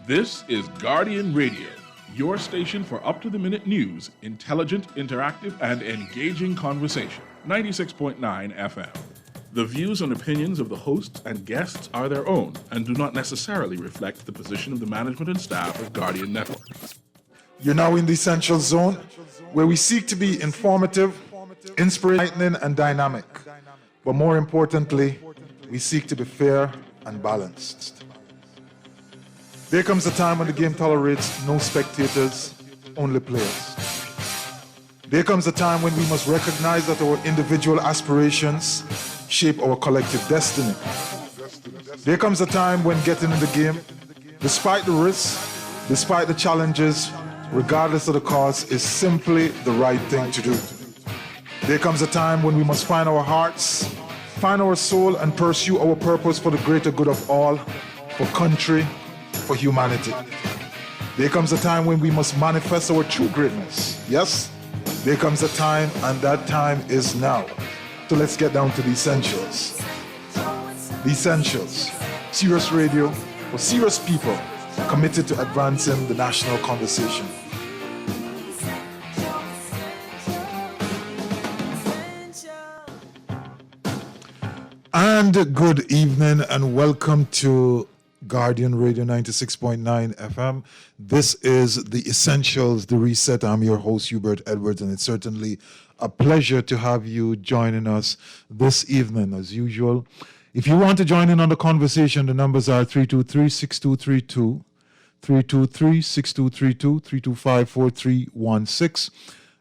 This is Guardian Radio, your station for up-to-the-minute news, intelligent, interactive, and engaging conversation. 96.9 FM. The views and opinions of the hosts and guests are their own and do not necessarily reflect the position of the management and staff of Guardian Network. You're now in the Essential Zone, where we seek to be informative, inspiring, and dynamic. But more importantly, we seek to be fair and balanced. There comes a time when the game tolerates no spectators, only players. There comes a time when we must recognize that our individual aspirations shape our collective destiny. There comes a time when getting in the game, despite the risks, despite the challenges, regardless of the cost, is simply the right thing to do. There comes a time when we must find our hearts, find our soul, and pursue our purpose for the greater good of all, for country, for humanity. There comes a time when we must manifest our true greatness. Yes, there comes a time, and that time is now. So let's get down to the essentials. The essentials. Serious radio for serious people committed to advancing the national conversation. And good evening and welcome to Guardian Radio 96.9 FM. This is The Essentials, The Reset. I'm your host, Hubert Edwards, and it's certainly a pleasure to have you joining us this evening, as usual. If you want to join in on the conversation, the numbers are 323-6232, 323-6232, 325-4316,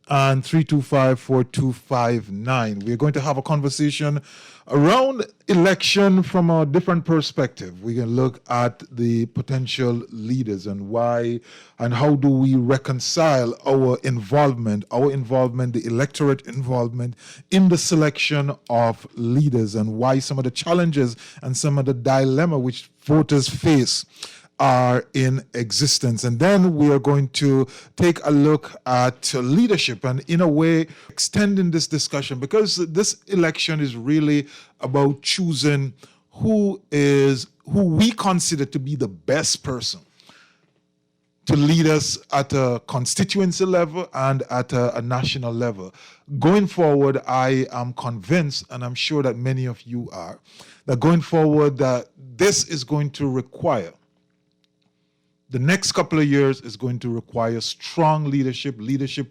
and 325-4259. We're going to have a conversation around election from a different perspective. We're going to look at the potential leaders and why and how do we reconcile our involvement, the electorate involvement in the selection of leaders, and why some of the challenges and some of the dilemma which voters face are in existence. And then we are going to take a look at leadership and, in a way, extending this discussion, because this election is really about choosing who we consider to be the best person to lead us at a constituency level and at a national level. Going forward, I am convinced, and I'm sure that many of you are, that going forward, that this is going to require, the next couple of years is going to require strong leadership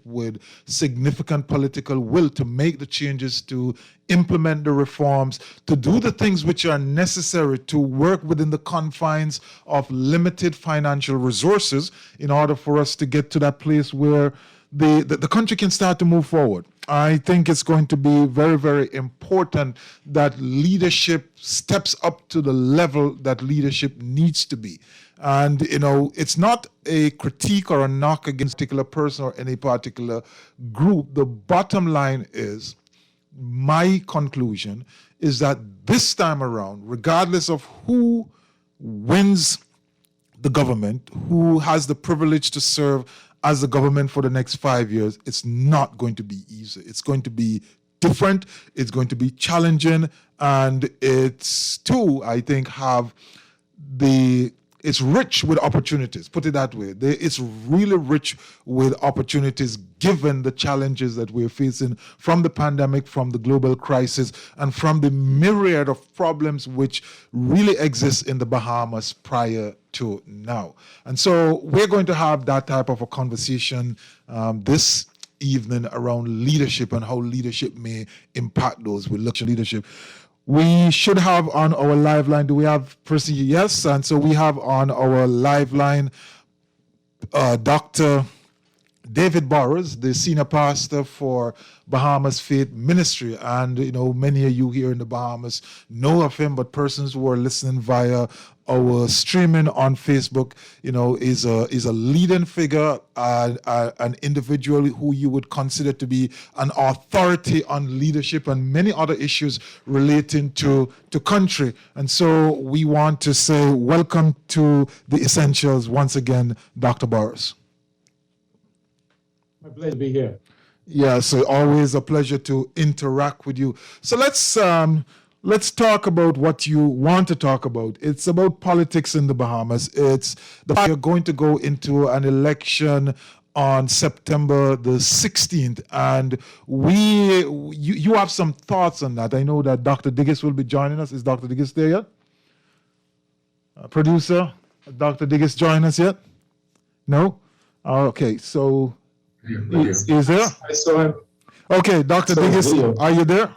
with significant political will to make the changes, to implement the reforms, to do the things which are necessary to work within the confines of limited financial resources in order for us to get to that place where the country can start to move forward. I think it's going to be very, very important that leadership steps up to the level that leadership needs to be. And, it's not a critique or a knock against a particular person or any particular group. The bottom line is, my conclusion is that this time around, regardless of who wins the government, who has the privilege to serve as the government for the next 5 years, it's not going to be easy. It's going to be different. It's going to be challenging. And it's too, I think, it's rich with opportunities, put it that way. It's really rich with opportunities given the challenges that we're facing from the pandemic, from the global crisis, and from the myriad of problems which really exist in the Bahamas prior to now. And so we're going to have that type of a conversation this evening around leadership and how leadership may impact those with leadership. We should have on our live line, do we have Percy? Yes, and so we have on our live line Dr. David Burrows, the senior pastor for Bahamas Faith Ministry. And, many of you here in the Bahamas know of him, but persons who are listening via our streaming on Facebook, is a leading figure, an individual who you would consider to be an authority on leadership and many other issues relating to country. And so we want to say welcome to the Essentials once again, Dr. Burrows. My pleasure to be here. Yeah, so always a pleasure to interact with you. So let's let's talk about what you want to talk about. It's about politics in the Bahamas. It's you're going to go into an election on September the 16th, and you have some thoughts on that. I know that Dr. Diggis will be joining us. Is Dr. Diggis there yet? Producer, Dr. Diggis join us yet? No? Okay, so is there? I saw him. Okay, Dr. Diggis, are you there?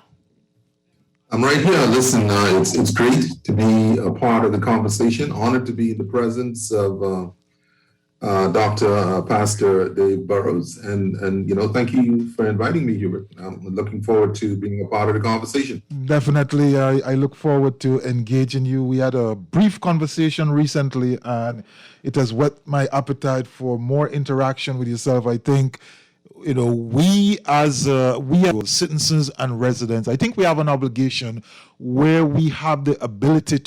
I'm right here. Listen, it's great to be a part of the conversation. Honored to be in the presence of Dr. Pastor Dave Burrows, and thank you for inviting me, Hubert. I'm looking forward to being a part of the conversation. Definitely, I look forward to engaging you. We had a brief conversation recently, and it has whet my appetite for more interaction with yourself. I think, we as citizens and residents, I think we have an obligation where we have the ability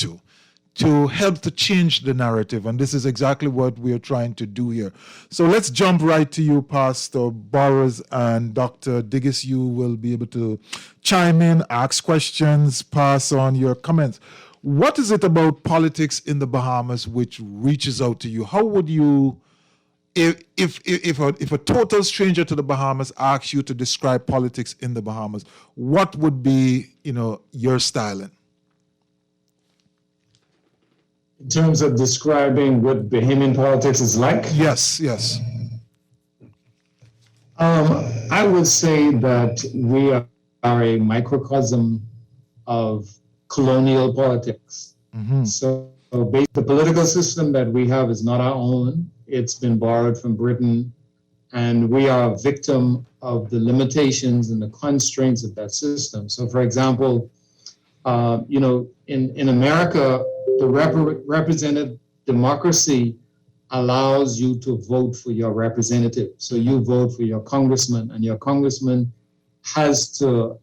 to help to change the narrative. And this is exactly what we are trying to do here. So let's jump right to you, Pastor Burrows, and Dr. Diggis. You will be able to chime in, ask questions, pass on your comments. What is it about politics in the Bahamas which reaches out to you? How would you, if a total stranger to the Bahamas asks you to describe politics in the Bahamas, what would be, your styling? In terms of describing what Bahamian politics is like? Yes. I would say that we are a microcosm of colonial politics. Mm-hmm. So the political system that we have is not our own. It's been borrowed from Britain, and we are a victim of the limitations and the constraints of that system. So, for example, in America, the representative democracy allows you to vote for your representative. So you vote for your congressman, and your congressman has to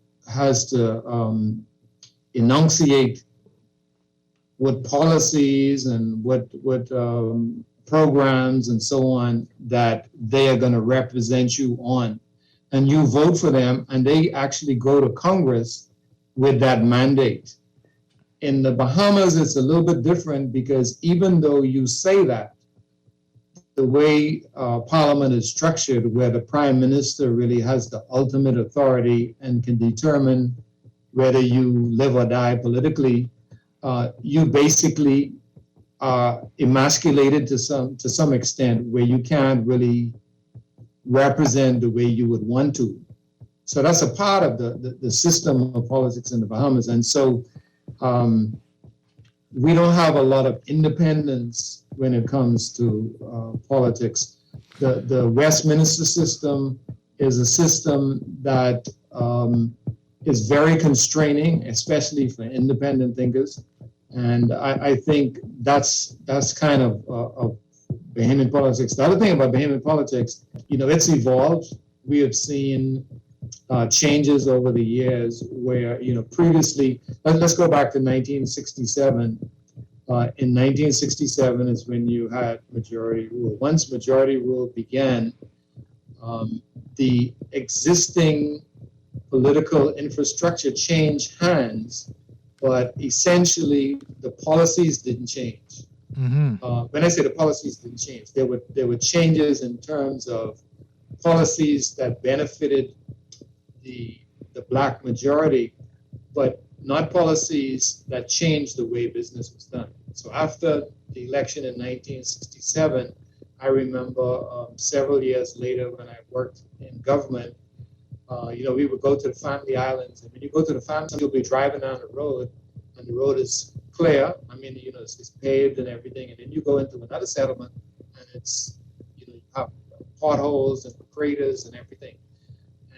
enunciate what policies and what programs and so on that they are going to represent you on. And you vote for them, and they actually go to Congress with that mandate. In the Bahamas, it's a little bit different, because even though you say that, the way Parliament is structured, where the Prime Minister really has the ultimate authority and can determine whether you live or die politically, you basically are emasculated to some extent, where you can't really represent the way you would want to. So that's a part of the system of politics in the Bahamas. And so we don't have a lot of independence when it comes to politics. The Westminster system is a system that is very constraining, especially for independent thinkers. And I think that's kind of Bahamian politics. The other thing about Bahamian politics, it's evolved. We have seen changes over the years where, previously, let's go back to 1967. In 1967 is when you had majority rule. Once majority rule began, the existing political infrastructure changed hands, but essentially the policies didn't change. Mm-hmm. When I say the policies didn't change, there were changes in terms of policies that benefited the Black majority, but not policies that changed the way business was done. So after the election in 1967, I remember several years later when I worked in government, we would go to the Family Islands, and when you go to the Family, you'll be driving down the road, and the road is clear. I mean, it's paved and everything, and then you go into another settlement, and it's, you have potholes and craters and everything.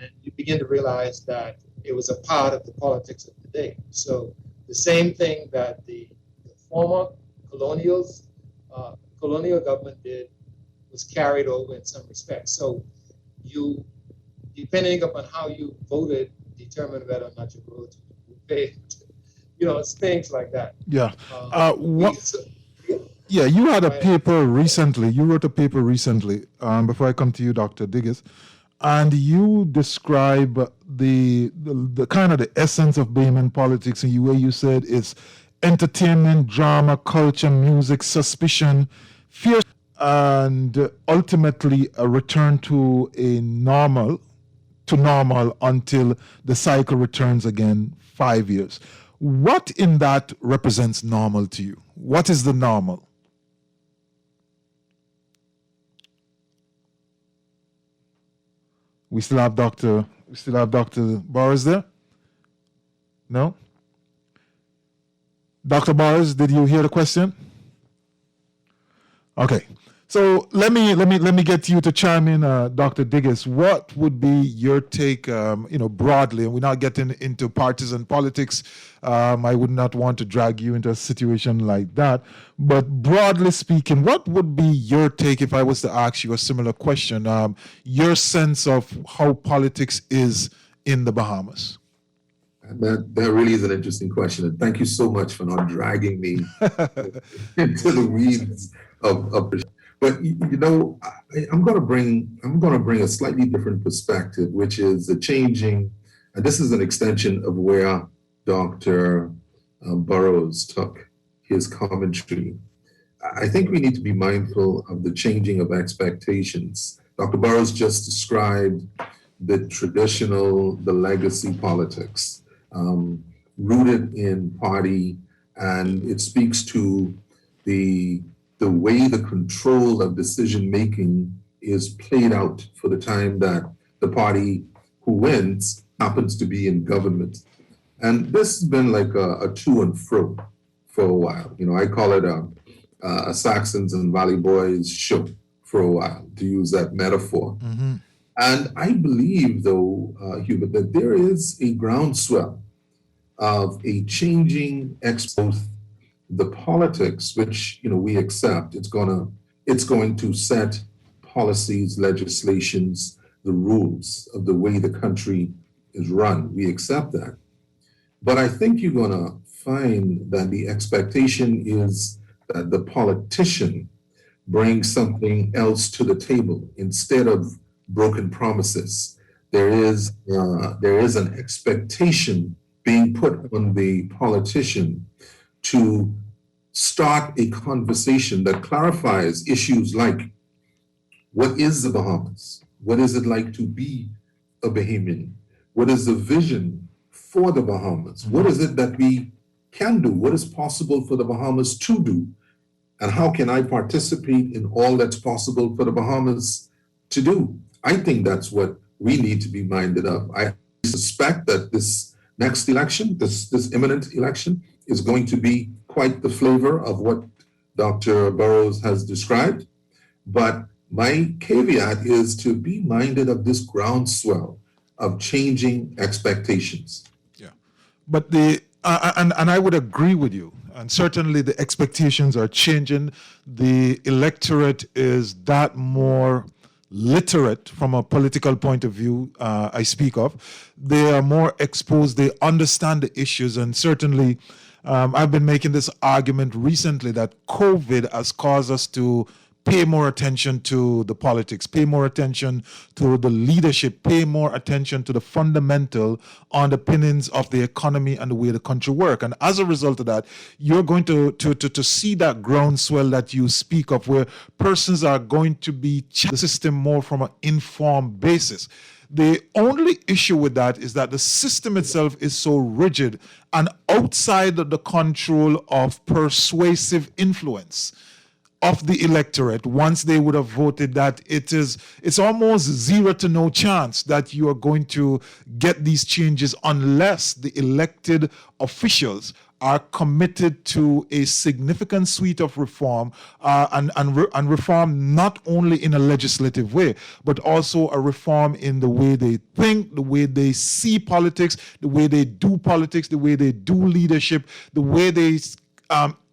And you begin to realize that it was a part of the politics of the day. So the same thing that the former colonial government did was carried over in some respects. So you, depending upon how you voted, determine whether or not your roads would pay. It's things like that. Yeah. You had a paper recently. You wrote a paper recently. Before I come to you, Dr. Diggis, and you describe the kind of the essence of Bahamian politics, and where you said it's entertainment, drama, culture, music, suspicion, fear, and ultimately a return to normal until the cycle returns again 5 years. What in that represents normal to you? What is the normal? We still have Dr. Boris there? No? Dr. Boris, did you hear the question? Okay. So let me get you to chime in, Dr. Diggis. What would be your take, broadly? And we're not getting into partisan politics. I would not want to drag you into a situation like that. But broadly speaking, what would be your take if I was to ask you a similar question? Your sense of how politics is in the Bahamas? That really is an interesting question. And thank you so much for not dragging me into the weeds of but I'm going to bring a slightly different perspective, which is the changing, and this is an extension of where Dr. Burrows took his commentary. I think we need to be mindful of the changing of expectations. Dr. Burrows just described the legacy politics, rooted in party, and it speaks to the way the control of decision-making is played out for the time that the party who wins happens to be in government. And this has been like a to and fro for a while. I call it a Saxons and Valley Boys show for a while, to use that metaphor. Mm-hmm. And I believe, though, Hubert, that there is a groundswell of a changing both the politics, which we accept. It's going to set policies, legislations, the rules of the way the country is run. We accept that. But I think you're going to find that the expectation is that the politician brings something else to the table instead of broken promises. There is an expectation being put on the politician to start a conversation that clarifies issues like, what is the Bahamas? What is it like to be a Bahamian? What is the vision for the Bahamas? What is it that we can do? What is possible for the Bahamas to do? And how can I participate in all that's possible for the Bahamas to do? I think that's what we need to be minded of. I suspect that this next election, this imminent election, is going to be quite the flavor of what Dr. Burrows has described. But my caveat is to be minded of this groundswell of changing expectations. Yeah, but and I would agree with you. And certainly the expectations are changing. The electorate is that more literate from a political point of view, I speak of. They are more exposed. They understand the issues. And certainly, I've been making this argument recently that COVID has caused us to pay more attention to the politics, pay more attention to the leadership, pay more attention to the fundamental underpinnings of the economy and the way the country works. And as a result of that, you're going to see that groundswell that you speak of, where persons are going to be the system more from an informed basis. The only issue with that is that the system itself is so rigid and outside of the control of persuasive influence of the electorate. Once they would have voted, that it's almost zero to no chance that you are going to get these changes unless the elected officials are committed to a significant suite of reform, and reform not only in a legislative way, but also a reform in the way they think, the way they see politics, the way they do politics, the way they do leadership, the way they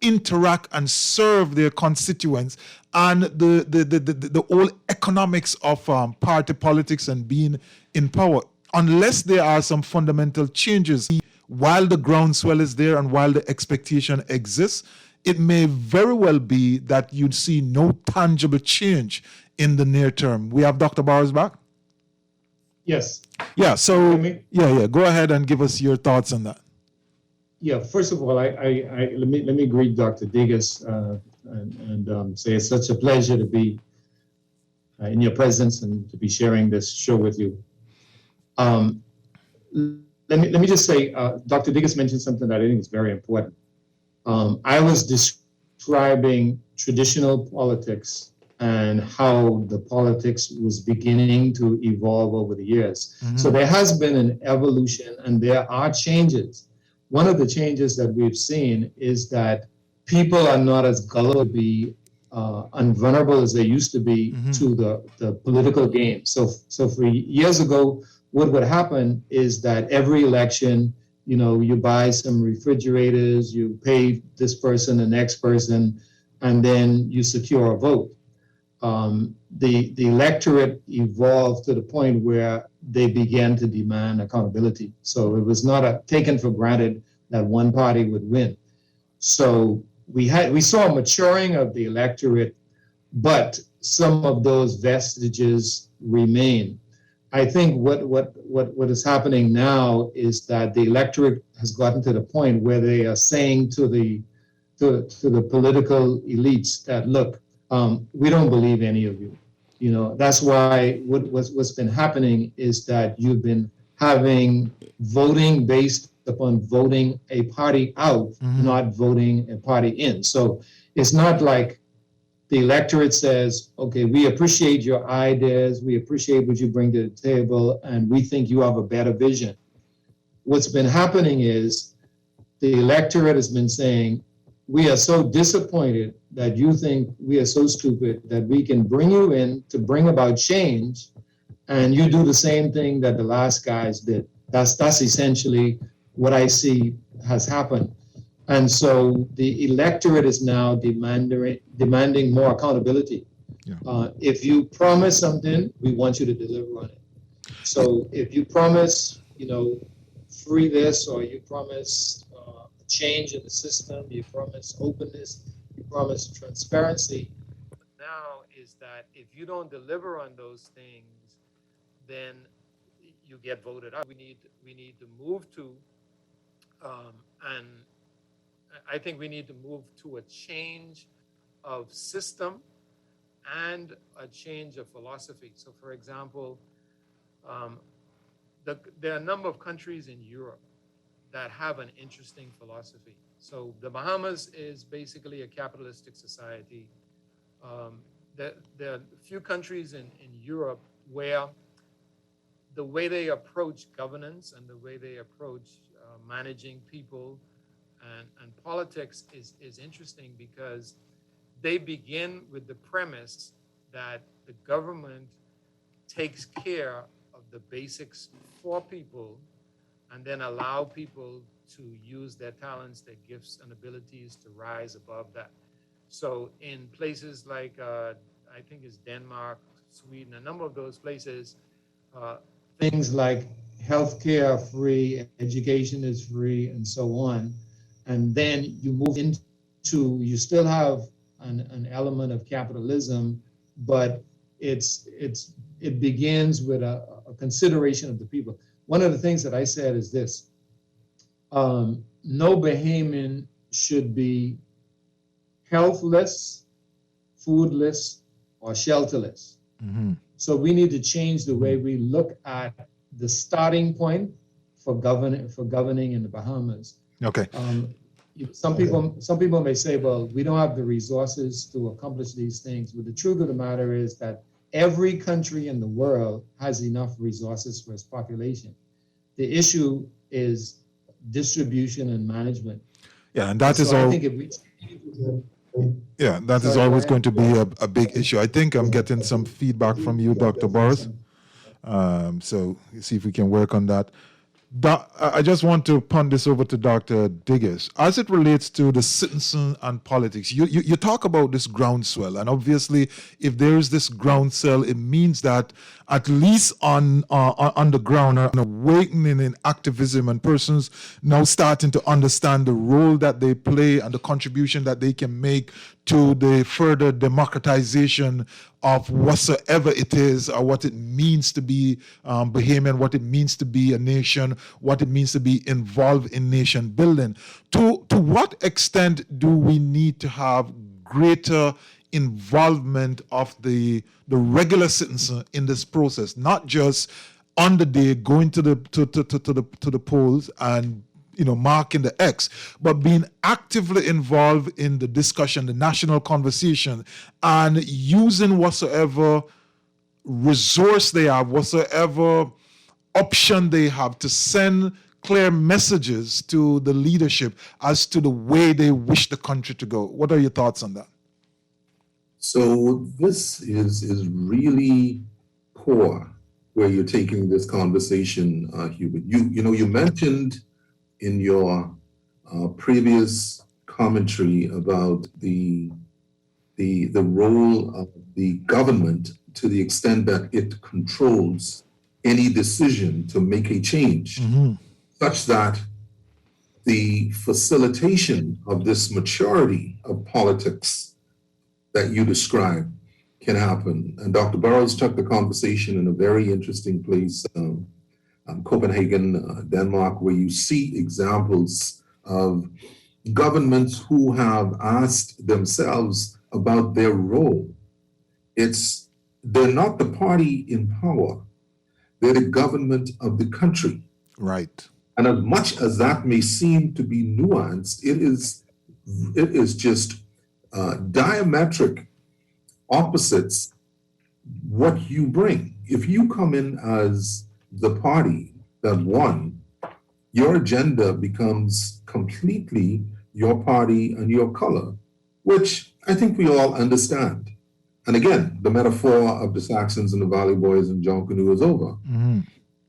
interact and serve their constituents, and the whole economics of party politics and being in power. Unless there are some fundamental changes, while the groundswell is there and while the expectation exists, it may very well be that you'd see no tangible change in the near term. We have Dr. Bowers back. Yes. Yeah. So Hear me? yeah. Go ahead and give us your thoughts on that. Yeah. First of all, let me greet Dr. Digas and say it's such a pleasure to be in your presence and to be sharing this show with you. Um, let me just say, Dr. Digas mentioned something that I think is very important. I was describing traditional politics and how the politics was beginning to evolve over the years. So there has been an evolution and there are changes. One of the changes that we've seen is that people are not as gullible to be unvulnerable as they used to be to the political game. So for years ago, what would happen is that every election, you buy some refrigerators, you pay this person, the next person, and then you secure a vote. The electorate evolved to the point where they began to demand accountability. So it was not taken for granted that one party would win. So we saw a maturing of the electorate, but some of those vestiges remain. I think what is happening now is that the electorate has gotten to the point where they are saying to the political elites that, look, we don't believe any of you. That's why what's been happening is that you've been having voting based upon voting a party out, not voting a party in. So it's not like the electorate says, okay, we appreciate your ideas, we appreciate what you bring to the table, and we think you have a better vision. What's been happening is the electorate has been saying, we are so disappointed that you think we are so stupid that we can bring you in to bring about change, and you do the same thing that the last guys did. That's essentially what I see has happened. And so the electorate is now demanding more accountability. Yeah. If you promise something, we want you to deliver on it. So if you promise, free this, or you promise change in the system, you promise openness, you promise transparency. Now is that if you don't deliver on those things, then you get voted out. We need to move to, and I think we need to move to a change of system and a change of philosophy. So, for example, there are a number of countries in Europe that have an interesting philosophy. So the Bahamas is basically a capitalistic society. There are a few countries in Europe where the way they approach governance and the way they approach managing people and politics is interesting, because they begin with the premise that the government takes care of the basics for people and then allow people to use their talents, their gifts and abilities to rise above that. So in places like, I think it's Denmark, Sweden, a number of those places, things like healthcare are free, education is free, and so on. And then you move into, you still have an element of capitalism, but it begins with a consideration of the people. One of the things that I said is this: no Bahamian should be healthless, foodless, or shelterless. So we need to change the way we look at the starting point for governing in the Bahamas. Okay. Some people may say, well, we don't have the resources to accomplish these things. But the truth of the matter is that every country in the world has enough resources for its population. The issue is distribution and management. Yeah, and that is all. Yeah, that is always going to be a big issue. I think I'm getting some feedback from you, Dr. Boris. So see if we can work on that. I just want to punt this over to Dr. Diggers. As it relates to the citizen and politics, you talk about this groundswell, and obviously, if there is this groundswell, it means that at least on the ground, an awakening in activism, and persons now starting to understand the role that they play and the contribution that they can make to the further democratization of whatsoever it is, or what it means to be Bahamian, what it means to be a nation, what it means to be involved in nation building. To what extent do we need to have greater involvement of the regular citizen in this process, not just on the day going to the polls and marking the X, but being actively involved in the discussion, the national conversation, and using whatsoever resource they have, whatsoever option they have to send clear messages to the leadership as to the way they wish the country to go. What are your thoughts on that? So this is really core where you're taking this conversation, Hubert. You mentioned in your previous commentary about the role of the government to the extent that it controls any decision to make a change, such that the facilitation of this maturity of politics that you describe can happen. And Dr. Burrows took the conversation in a very interesting place, Copenhagen, Denmark, where you see examples of governments who have asked themselves about their role. They're not the party in power, they're the government of the country. Right. And as much as that may seem to be nuanced, it is just diametric opposites what you bring. If you come in as the party that won, your agenda becomes completely your party and your color, which I think we all understand. And again, the metaphor of the Saxons and the Valley Boys and John Canoe is over.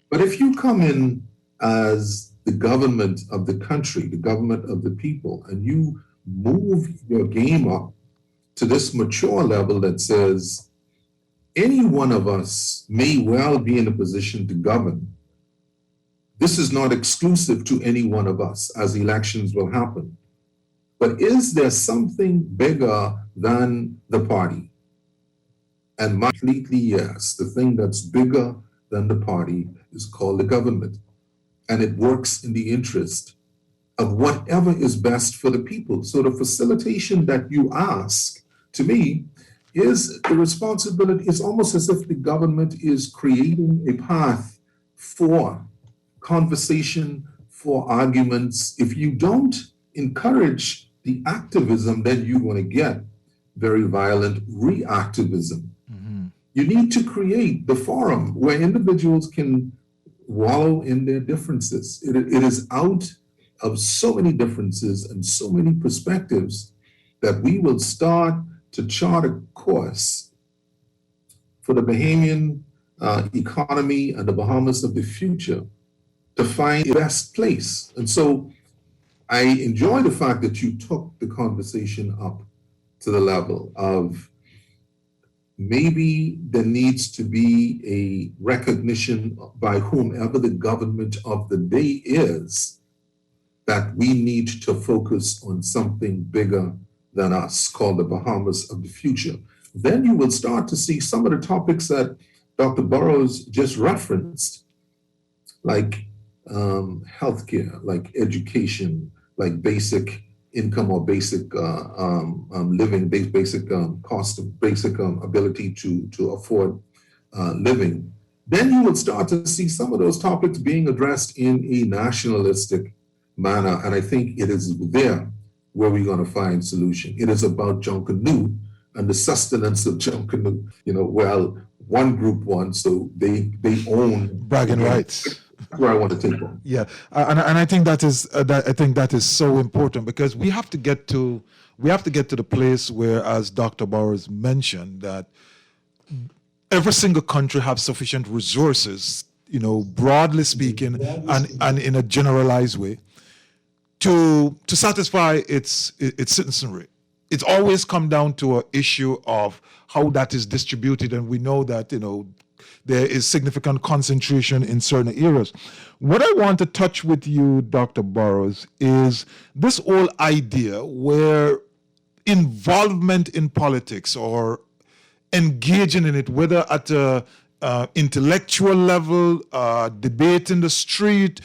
But if you come in as the government of the country, the government of the people, and you move your game up to this mature level that says any one of us may well be in a position to govern. This is not exclusive to any one of us, as elections will happen. But is there something bigger than the party? And completely yes, the thing that's bigger than the party is called the government. And it works in the interest of whatever is best for the people. So the facilitation that you ask, to me, is the responsibility. It's almost as if the government is creating a path for conversation, for arguments. If you don't encourage the activism, then you're going to get very violent reactivism. You need to create the forum where individuals can wallow in their differences. It is out of so many differences and so many perspectives that we will start to chart a course for the Bahamian economy and the Bahamas of the future to find the best place. And so I enjoy the fact that you took the conversation up to the level of maybe there needs to be a recognition by whomever the government of the day is that we need to focus on something bigger than us, called the Bahamas of the future. Then you will start to see some of the topics that Dr. Burrows just referenced, like healthcare, like education, like basic income or basic living, basic cost of basic ability to afford living. Then you will start to see some of those topics being addressed in a nationalistic manner. And I think it is there where we're going to find solution. It is about John Canoe and the sustenance of John Canoe. Well, one group won, so they own bragging rights. That's where I want to take on. Yeah, and I think that is so important, because we have to get to the place where, as Dr. Burrows mentioned, that every single country have sufficient resources, broadly speaking, and in a generalized way, to satisfy its citizenry. It's always come down to an issue of how that is distributed, and we know that there is significant concentration in certain areas. What I want to touch with you, Dr. Burrows, is this whole idea where involvement in politics or engaging in it, whether at a intellectual level, debate in the street,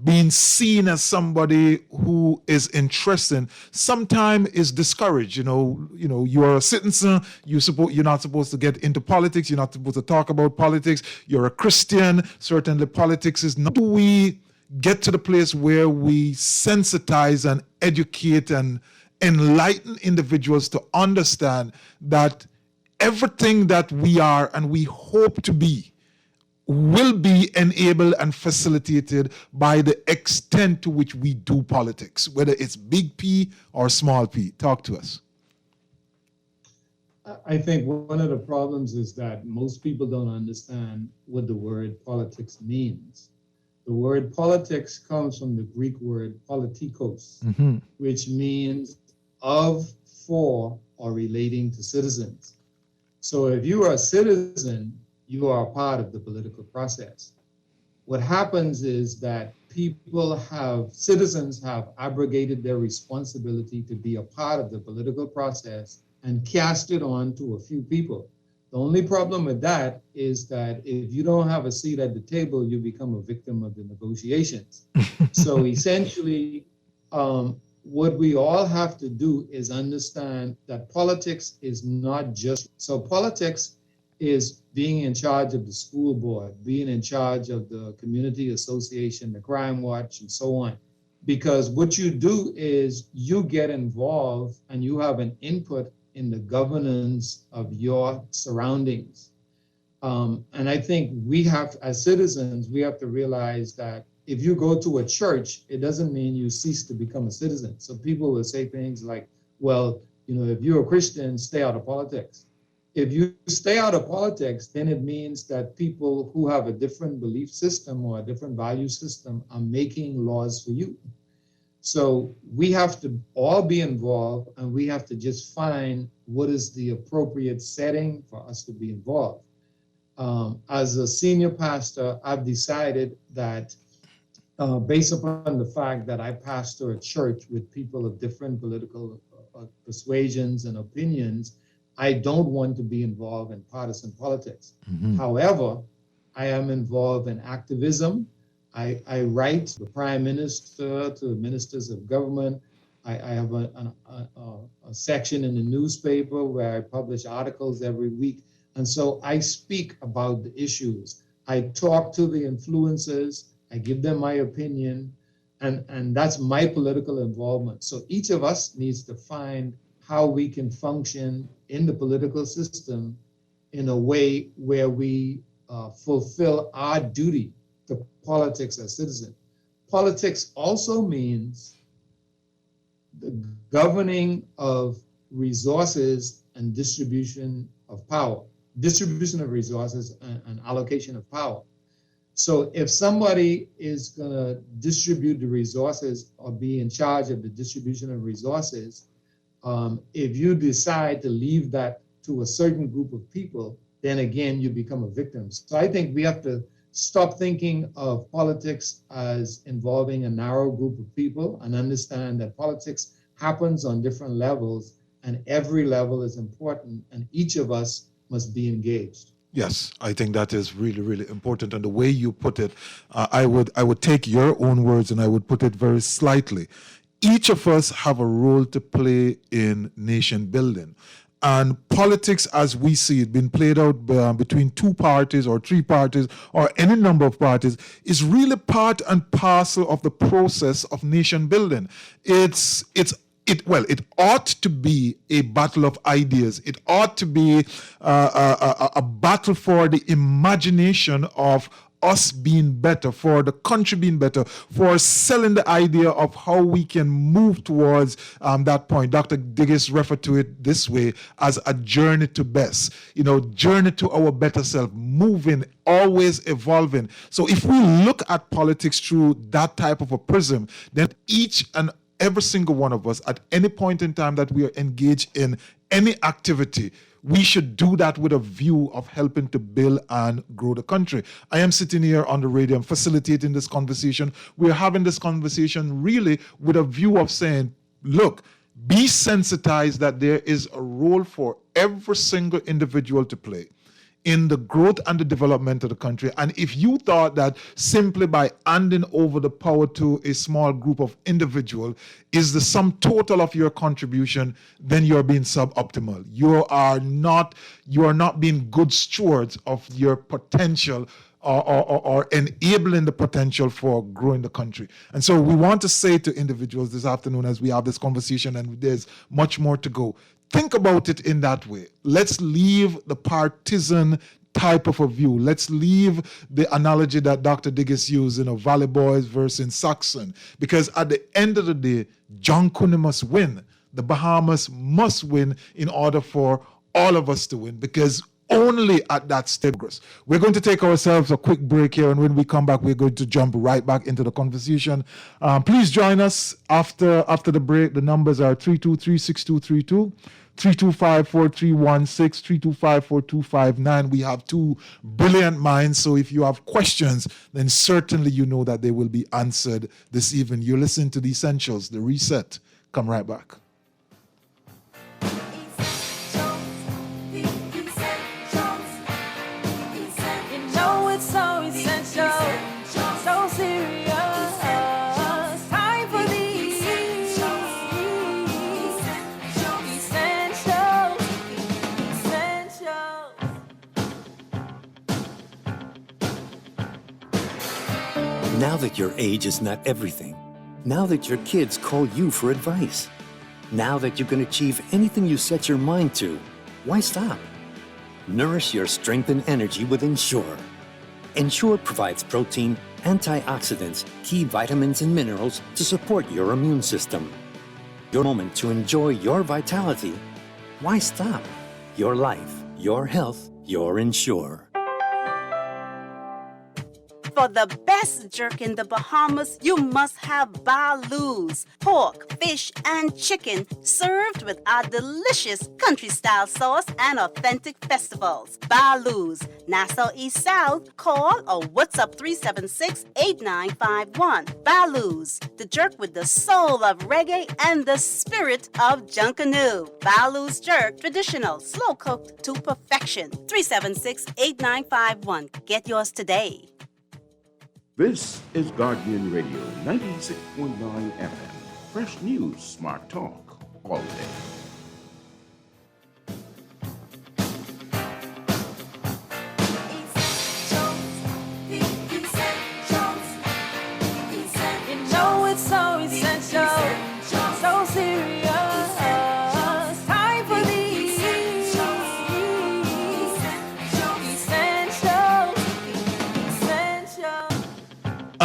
being seen as somebody who is interesting, sometimes is discouraged. You're a citizen. You're not supposed to get into politics. You're not supposed to talk about politics. You're a Christian. Certainly, politics is not. Do we get to the place where we sensitize and educate and enlighten individuals to understand that everything that we are and we hope to be will be enabled and facilitated by the extent to which we do politics, whether it's big P or small p? Talk to us. I think one of the problems is that most people don't understand what the word politics means. The word politics comes from the Greek word politikos, which means of, for, or relating to citizens. So if you are a citizen, you are a part of the political process. What happens is that citizens have abrogated their responsibility to be a part of the political process and cast it on to a few people. The only problem with that is that if you don't have a seat at the table, you become a victim of the negotiations. So essentially, what we all have to do is understand that politics is not just, so politics is being in charge of the school board, being in charge of the community association, the crime watch, and so on. Because what you do is you get involved and you have an input in the governance of your surroundings. And I think we have, as citizens, we have to realize that if you go to a church, it doesn't mean you cease to become a citizen. So people will say things like, well, if you're a Christian, stay out of politics. If you stay out of politics, then it means that people who have a different belief system or a different value system are making laws for you. So we have to all be involved, and we have to just find what is the appropriate setting for us to be involved. As a senior pastor, I've decided that based upon the fact that I pastor a church with people of different political persuasions and opinions, I don't want to be involved in partisan politics. However, I am involved in activism. I write to the Prime Minister, to the ministers of government. I have a section in the newspaper where I publish articles every week. And so I speak about the issues. I talk to the influencers. I give them my opinion. And that's my political involvement. So each of us needs to find how we can function in the political system in a way where we fulfill our duty to politics as citizens. Politics also means the governing of resources and distribution of power, distribution of resources and allocation of power. So if somebody is going to distribute the resources or be in charge of the distribution of resources, if you decide to leave that to a certain group of people, then again, you become a victim. So I think we have to stop thinking of politics as involving a narrow group of people and understand that politics happens on different levels and every level is important and each of us must be engaged. Yes, I think that is really, really important. And the way you put it, I would take your own words and I would put it very slightly. Each of us have a role to play in nation building. And politics, as we see it, being played out between two parties or three parties or any number of parties, is really part and parcel of the process of nation building. It ought to be a battle of ideas. It ought to be a battle for the imagination of us being better, for the country being better, for selling the idea of how we can move towards that point. Dr. Digges referred to it this way as a journey to best, journey to our better self, moving, always evolving. So if we look at politics through that type of a prism, then each and every single one of us at any point in time that we are engaged in any activity, we should do that with a view of helping to build and grow the country. I am sitting here on the radio, I'm facilitating this conversation. We're having this conversation really with a view of saying, look, be sensitized that there is a role for every single individual to play in the growth and the development of the country. And if you thought that simply by handing over the power to a small group of individuals is the sum total of your contribution, then you're being suboptimal. You are not being good stewards of your potential or enabling the potential for growing the country. And so we want to say to individuals this afternoon as we have this conversation, and there's much more to go, think about it in that way. Let's leave the partisan type of a view. Let's leave the analogy that Dr. Diggis used, Valley Boys versus Saxon, because at the end of the day, John Cooney must win. The Bahamas must win in order for all of us to win, because only at that stage. We're going to take ourselves a quick break here, and when we come back, we're going to jump right back into the conversation. Please join us after the break. The numbers are 323-6232, 325-4316, 325-4259. We have two brilliant minds, so if you have questions, then certainly you know that they will be answered this evening. You're listening to The Essentials, The Reset. Come right back. Now that your age is not everything, now that your kids call you for advice, now that you can achieve anything you set your mind to, why stop? Nourish your strength and energy with Ensure. Ensure provides protein, antioxidants, key vitamins and minerals to support your immune system. Your moment to enjoy your vitality. Why stop? Your life, your health, your Ensure. For the best jerk in the Bahamas, you must have Baloo's. Pork, fish, and chicken served with our delicious country-style sauce and authentic festivals. Baloo's, Nassau East South. Call or WhatsApp 376-8951. Baloo's, the jerk with the soul of reggae and the spirit of Junkanoo. Baloo's jerk, traditional, slow-cooked to perfection. 376-8951. Get yours today. This is Guardian Radio 96.9 FM. Fresh news, smart talk, all day. You know it's so essential, so serious. Time for the essential.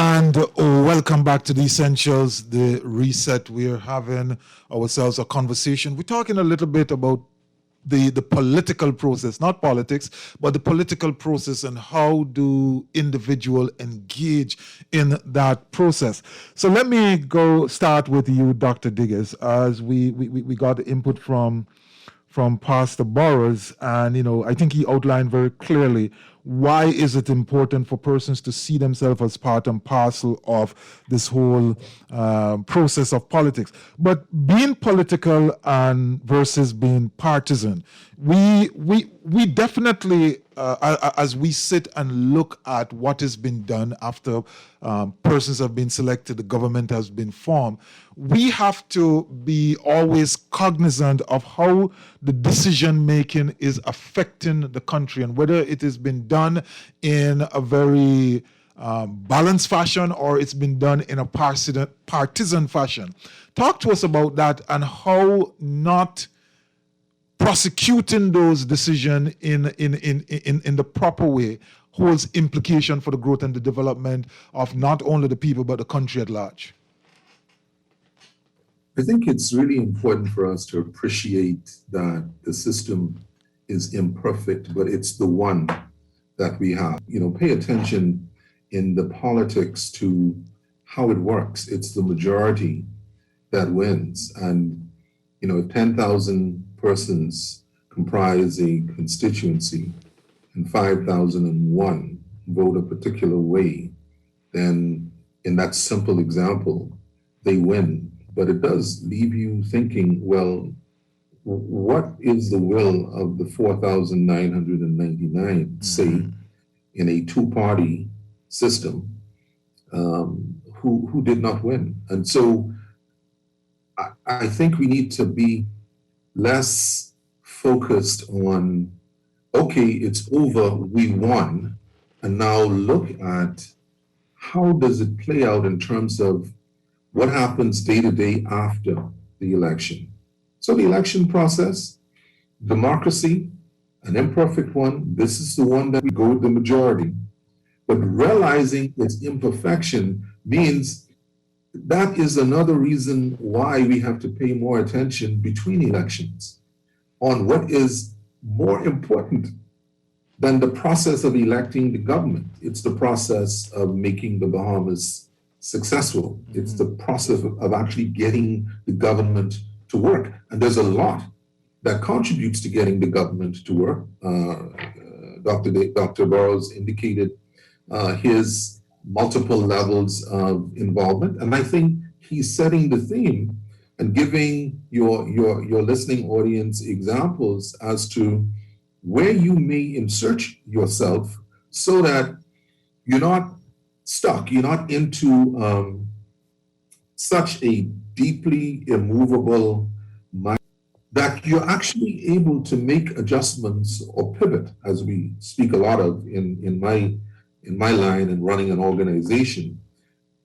And welcome back to The Essentials, The Reset. We're having ourselves a conversation. We're talking a little bit about the political process, not politics, but the political process and how do individuals engage in that process. So let me start with you, Dr. Diggis, as we got the input from Pastor Burrows, and I think he outlined very clearly why is it important for persons to see themselves as part and parcel of this whole process of politics. But being political and versus being partisan, we definitely, as we sit and look at what has been done after persons have been selected, the government has been formed, we have to be always cognizant of how the decision making is affecting the country and whether it has been done in a very balanced fashion or it's been done in a partisan fashion. Talk to us about that and how not prosecuting those decisions in the proper way holds implication for the growth and the development of not only the people but the country at large. I think it's really important for us to appreciate that the system is imperfect, but it's the one that we have. Pay attention in the politics to how it works. It's the majority that wins. And, if 10,000 persons comprise a constituency and 5,001 vote a particular way, then in that simple example, they win. But it does leave you thinking, well, what is the will of the 4,999, say, in a two-party system, who did not win? And so I think we need to be less focused on, okay, it's over, we won, and now look at how does it play out in terms of what happens day to day after the election. So the election process, democracy, an imperfect one, this is the one that we go with the majority. But realizing its imperfection means that is another reason why we have to pay more attention between elections on what is more important than the process of electing the government. It's the process of making the Bahamas successful. It's the process of actually getting the government to work. And there's a lot that contributes to getting the government to work. Dr. Burrows indicated his multiple levels of involvement. And I think he's setting the theme and giving your listening audience examples as to where you may insert yourself so that you're not stuck, you're not into such a deeply immovable mind, that you're actually able to make adjustments or pivot, as we speak a lot of in my line in running an organization.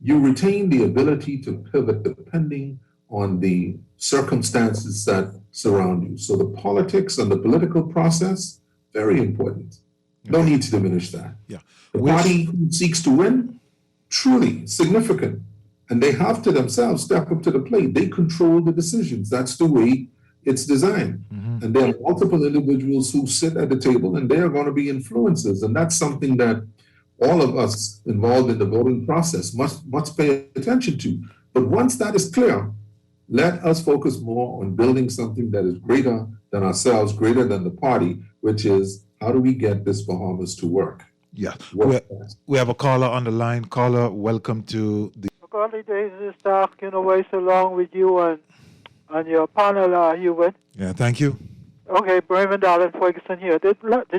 You retain the ability to pivot depending on the circumstances that surround you. So the politics and the political process, very important. No need to diminish that. Yeah. The party who seeks to win, truly significant. And they have to themselves step up to the plate. They control the decisions. That's the way it's designed. And there are multiple individuals who sit at the table and they are going to be influencers. And that's something that all of us involved in the voting process must pay attention to. But once that is clear, let us focus more on building something that is greater than ourselves, greater than the party, which is how do we get this Bahamas to work? Yeah. We have a caller on the line. Caller, welcome to the... Early days is talking away so long with you and your panel, Hubert. Yeah, thank you. Okay, Raymond Allen Ferguson here. The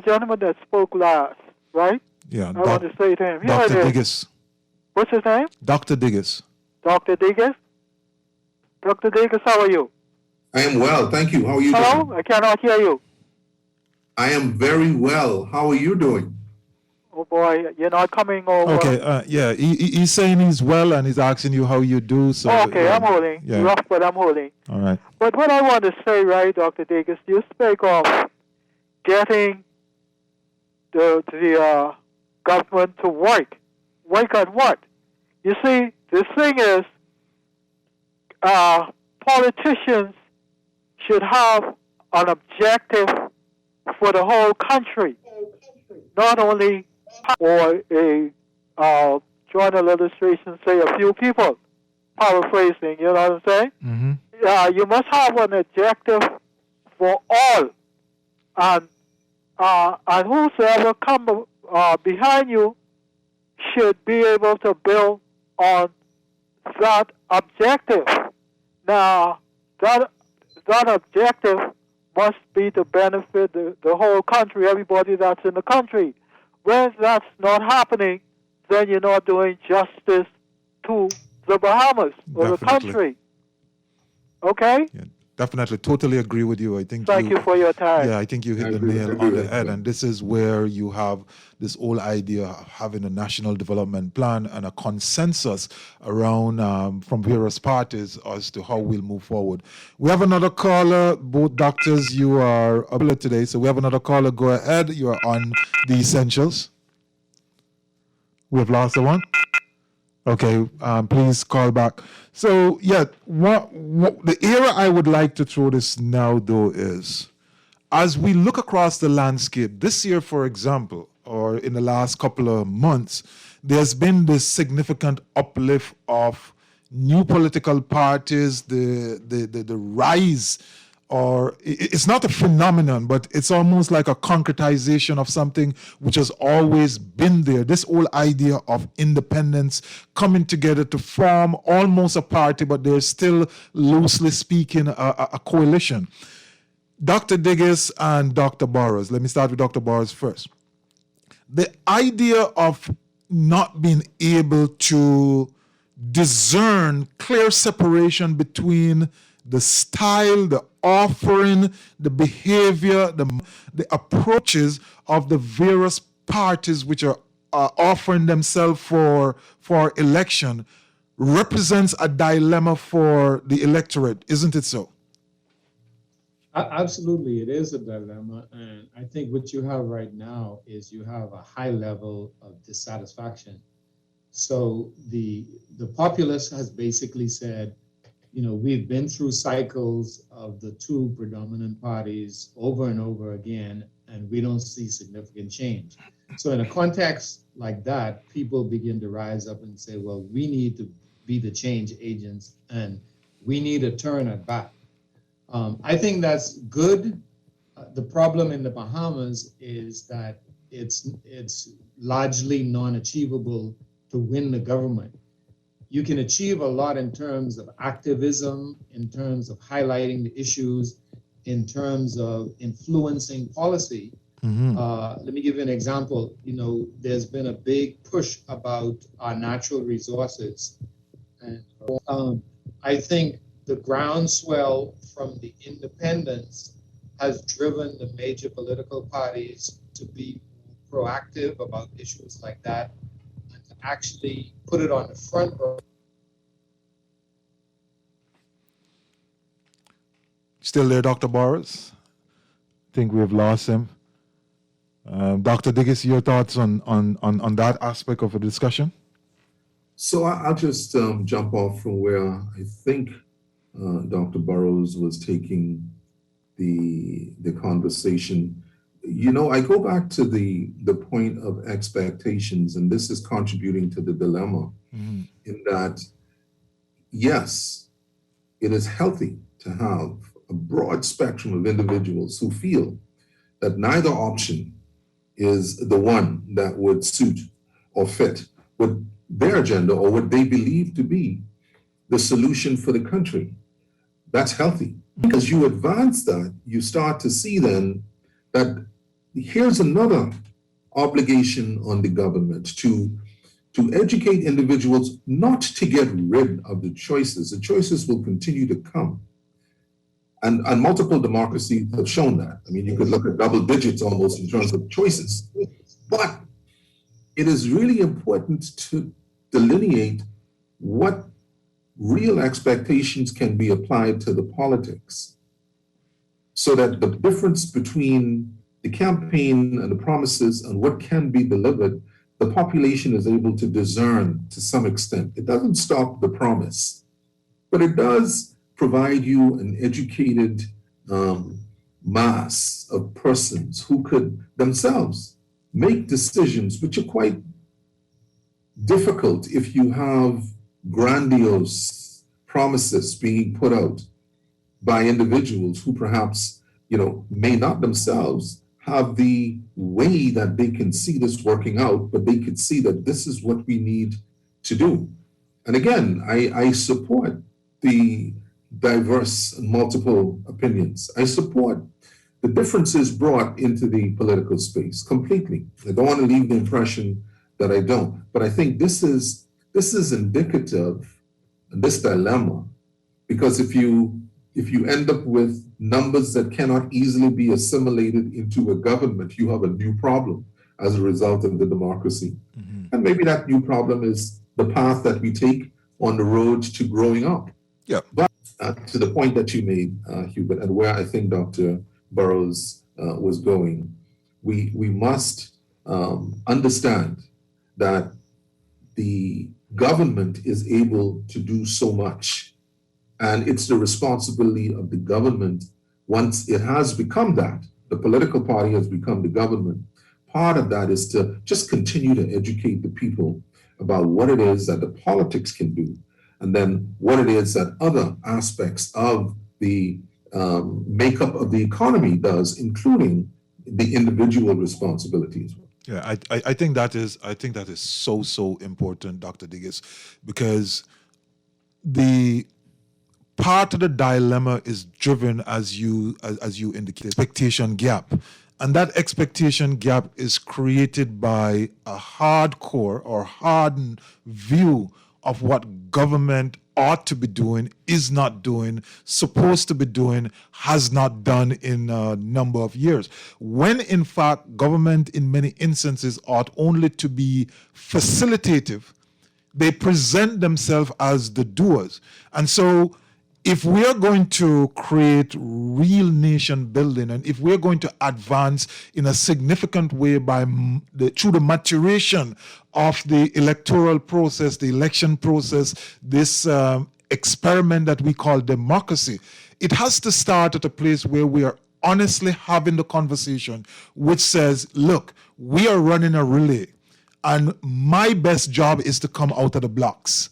gentleman that spoke last, right? Yeah. I want to say to him. Dr. Diggis. What's his name? Dr. Diggis. Dr. Diggis? Dr. Diggis, how are you? I am well, thank you. How are you doing? Hello? I cannot hear you. I am very well. How are you doing? Oh boy, you're not coming over. Okay, yeah, he's saying he's well and he's asking you how you do. So okay, I'm holding. Yeah. Rough, but I'm holding. All right. But what I want to say, right, Dr. Diggis, you speak of getting the government to work. Work on what? You see, the thing is, politicians should have an objective for the whole country, not only or a journal illustration, say a few people, paraphrasing, you know what I'm saying? You must have an objective for all, and whosoever come behind you should be able to build on that objective. Now, that objective must be to benefit the whole country, everybody that's in the country. When that's not happening, then you're not doing justice to the Bahamas or the country. Okay? Yeah, definitely. Totally agree with you. I think Thank you for your time. Yeah, I think you hit the nail on the head. And this is where you have this whole idea of having a national development plan and a consensus around from various parties as to how we'll move forward. We have another caller. Both doctors, you are up today. So we have another caller. Go ahead. You are on the Essentials. We've lost the one. Okay, please call back. So, yeah, what the area I would like to throw this now, though, is as we look across the landscape, this year, for example, or in the last couple of months, there's been this significant uplift of new political parties, the rise, or it's not a phenomenon, but it's almost like a concretization of something which has always been there. This whole idea of independence coming together to form almost a party, but they're still, loosely speaking, a coalition. Dr. Diggis and Dr. Burrows, let me start with Dr. Burrows first. The idea of not being able to discern clear separation between the style, the offering, the behavior, the approaches of the various parties which are offering themselves for election represents a dilemma for the electorate, isn't it so? Absolutely, it is a dilemma, and I think what you have right now is you have a high level of dissatisfaction. So the populace has basically said, you know, we've been through cycles of the two predominant parties over and over again, and we don't see significant change. So in a context like that, people begin to rise up and say, well, we need to be the change agents, and we need a turn at bat. I think that's good. The problem in the Bahamas is that it's largely non-achievable to win the government. You can achieve a lot in terms of activism, in terms of highlighting the issues, in terms of influencing policy. Let me give you an example. You know, there's been a big push about our natural resources. And I think the groundswell from the independents has driven the major political parties to be proactive about issues like that and to actually put it on the front row. Still there, Dr. Burrows? I think we've lost him. Dr. Diggis, your thoughts on that aspect of the discussion? So I'll just jump off from where I think Dr. Burrows was taking the conversation. You know, I go back to the point of expectations, and this is contributing to the dilemma in that, yes, it is healthy to have a broad spectrum of individuals who feel that neither option is the one that would suit or fit with their agenda or what they believe to be the solution for the country. That's healthy. As you advance that, you start to see then that here's another obligation on the government to educate individuals not to get rid of the choices. The choices will continue to come. And multiple democracies have shown that. I mean, you could look at double digits almost in terms of choices. But it is really important to delineate what real expectations can be applied to the politics so that the difference between the campaign and the promises and what can be delivered, the population is able to discern to some extent. It doesn't stop the promise, but it does provide you an educated mass of persons who could themselves make decisions which are quite difficult if you have grandiose promises being put out by individuals who perhaps, you know, may not themselves have the way that they can see this working out, but they could see that this is what we need to do. And again, I support the diverse and multiple opinions. I support the differences brought into the political space completely. I don't want to leave the impression that I don't, but I think this is indicative of this dilemma, because if you end up with numbers that cannot easily be assimilated into a government, you have a new problem as a result of the democracy. And maybe that new problem is the path that we take on the road to growing up. Yeah. But to the point that you made, Hubert, and where I think Dr. Burrows was going, we must understand that the government is able to do so much, and it's the responsibility of the government, once it has become that, the political party has become the government, part of that is to just continue to educate the people about what it is that the politics can do, and then what it is that other aspects of the makeup of the economy does, including the individual responsibilities. Yeah, I think that is so important, Dr. Diggis, because the part of the dilemma is driven, as you indicate, expectation gap. And that expectation gap is created by a hardcore or hardened view of what government ought to be doing, is not doing, supposed to be doing, has not done in a number of years. When in fact, government in many instances ought only to be facilitative. They present themselves as the doers. And so if we are going to create real nation building, and if we're going to advance in a significant way through the maturation of the electoral process, the election process, this experiment that we call democracy, it has to start at a place where we are honestly having the conversation, which says, look, we are running a relay, and my best job is to come out of the blocks.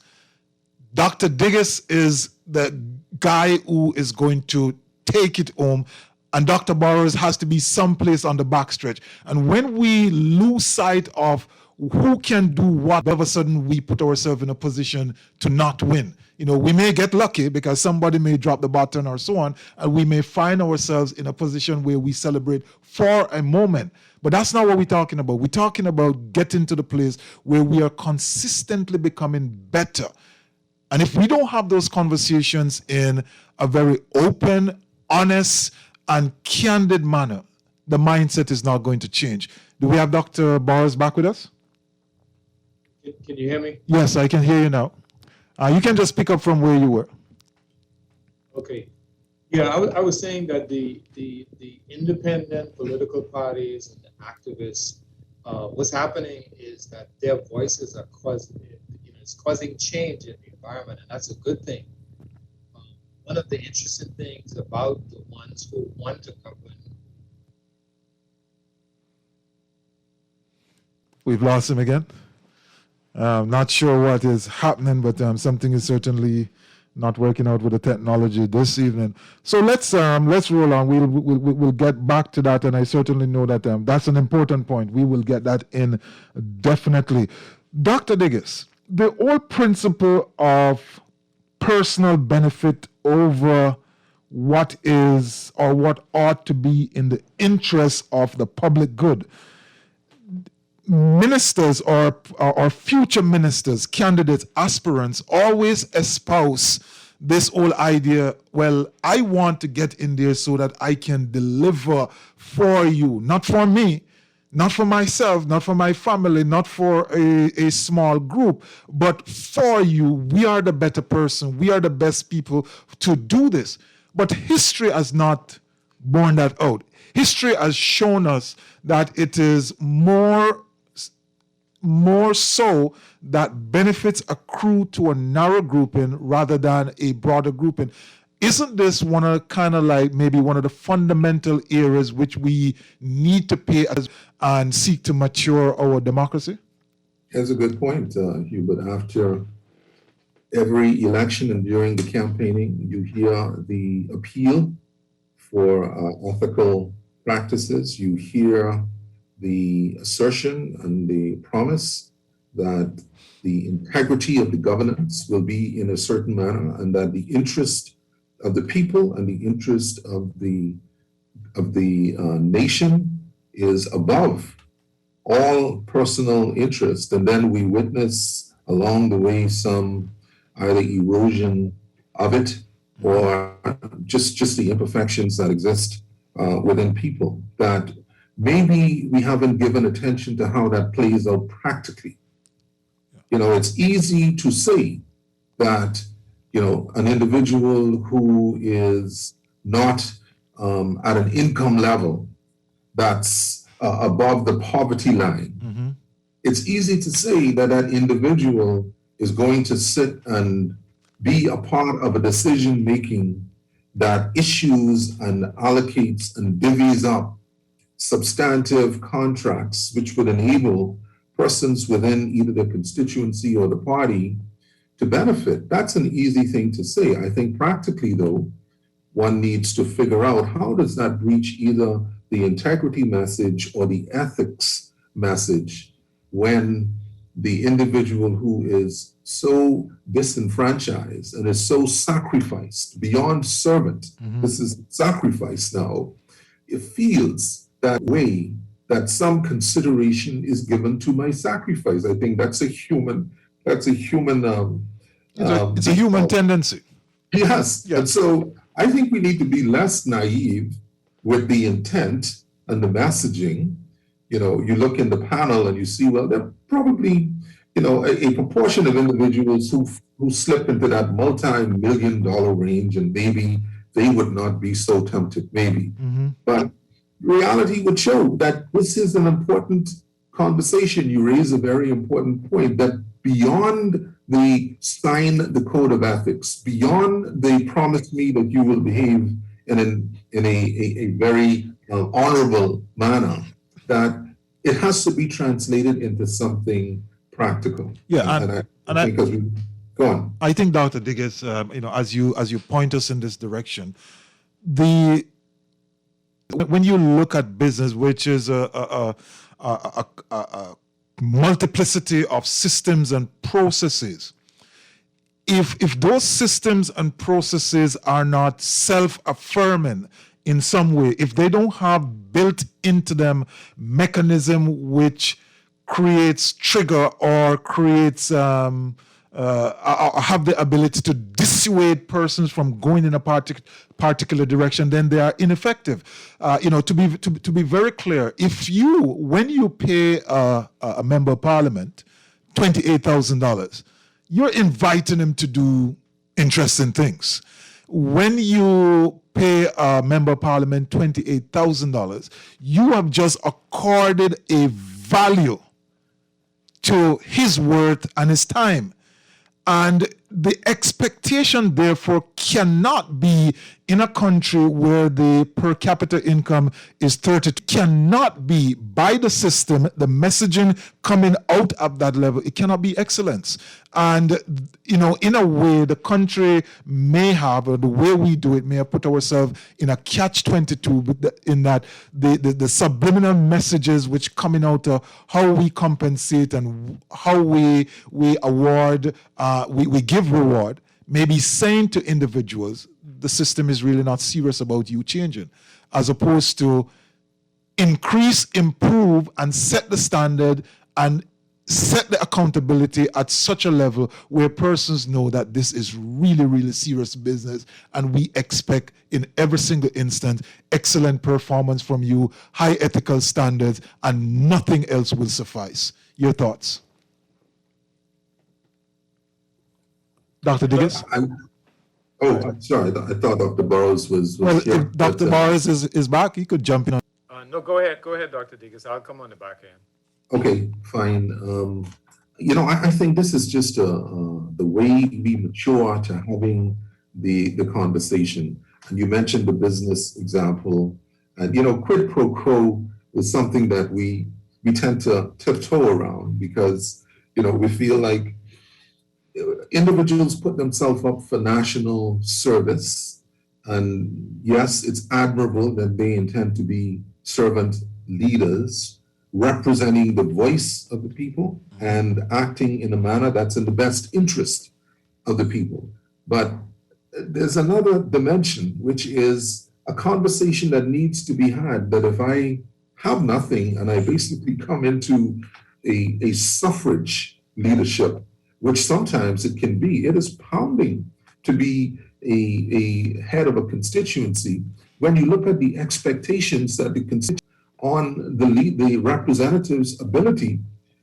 Dr. Diggis is the guy who is going to take it home, and Dr. Burrows has to be someplace on the backstretch. And when we lose sight of who can do what, all of a sudden we put ourselves in a position to not win. We may get lucky because somebody may drop the button or so on, and we may find ourselves in a position where we celebrate for a moment. But that's not what we're talking about. We're talking about getting to the place where we are consistently becoming better. And if we don't have those conversations in a very open, honest, and candid manner, the mindset is not going to change. Do we have Dr. Burrows back with us? Can you hear me? Yes, I can hear you now. You can just pick up from where you were. Okay. Yeah, I was saying that the independent political parties and the activists, what's happening is that their voices are causing change in the environment, and that's a good thing. One of the interesting things about the ones who want to govern. We've lost him again. Not sure what is happening, but something is certainly not working out with the technology this evening. So let's roll on. We'll get back to that, and I certainly know that that's an important point. We will get that in definitely. Dr. Diggis, the old principle of personal benefit over what is or what ought to be in the interest of the public good. Ministers or future ministers, candidates, aspirants always espouse this whole idea, well, I want to get in there so that I can deliver for you, not for me, not for myself, not for my family, not for a small group, but for you. We are the better person. We are the best people to do this. But history has not borne that out. History has shown us that it is more so that benefits accrue to a narrow grouping rather than a broader grouping. Isn't this one of maybe one of the fundamental areas which we need to pay and seek to mature our democracy? That's a good point, Hubert. After every election and during the campaigning, you hear the appeal for ethical practices. You hear the assertion and the promise that the integrity of the governance will be in a certain manner, and that the interest of the people and the interest of the nation is above all personal interest. And then we witness along the way some either erosion of it or just the imperfections that exist within people, that maybe we haven't given attention to how that plays out practically. It's easy to say that, an individual who is not at an income level that's above the poverty line, it's easy to say that that individual is going to sit and be a part of a decision making that issues and allocates and divvies up substantive contracts which would enable persons within either the constituency or the party to benefit. That's an easy thing to say. I think practically, though, one needs to figure out how does that breach either the integrity message or the ethics message when the individual who is so disenfranchised and is so sacrificed beyond servant, this is sacrifice now, it feels that way, that some consideration is given to my sacrifice. I think that's a human, it's a human tendency. Yes. Yeah. And so I think we need to be less naive with the intent and the messaging. You know, you look in the panel and you see, well, there are probably, a proportion of individuals who slip into that multi-million-dollar range, and maybe they would not be so tempted, maybe. But reality would show that this is an important conversation. You raise a very important point, that beyond the sign the code of ethics, beyond the promise me that you will behave in a very honorable manner, that it has to be translated into something practical. Yeah, go on. I think, Dr. Diggers, as you point us in this direction, when you look at business, which is a multiplicity of systems and processes, if those systems and processes are not self-affirming in some way, if they don't have built into them mechanism which creates trigger or creates or have the ability to dissuade persons from going in a particular direction, then they are ineffective. To be very clear, when you pay a member of parliament $28,000, you're inviting him to do interesting things. When you pay a member of parliament $28,000, you have just accorded a value to his worth and his time. And the expectation, therefore, cannot be in a country where the per capita income is 30, cannot be by the system, the messaging coming out of that level, it cannot be excellence. And, in a way, the country may have, or the way we do it, may have put ourselves in a catch-22 in that the subliminal messages which coming out of how we compensate and how we award, we give reward, may be saying to individuals, the system is really not serious about you changing, as opposed to increase, improve, and set the standard and set the accountability at such a level where persons know that this is really, really serious business, and we expect in every single instance excellent performance from you, high ethical standards, and nothing else will suffice. Your thoughts? Dr. Diggers? I'm sorry. I thought Dr. Burrows was Well, here. if Dr. Burrows is back, he could jump in. No, go ahead, Dr. Diggers. I'll come on the back end. Okay, fine. I think this is just the way we mature to having the conversation. And you mentioned the business example. And, quid pro quo is something that we tend to tiptoe around because, we feel like individuals put themselves up for national service. And yes, it's admirable that they intend to be servant leaders, representing the voice of the people and acting in a manner that's in the best interest of the people. But there's another dimension, which is a conversation that needs to be had, that if I have nothing and I basically come into a suffrage leadership, which sometimes it can be, it is pounding to be a head of a constituency. When you look at the expectations that the constituency on the representative's ability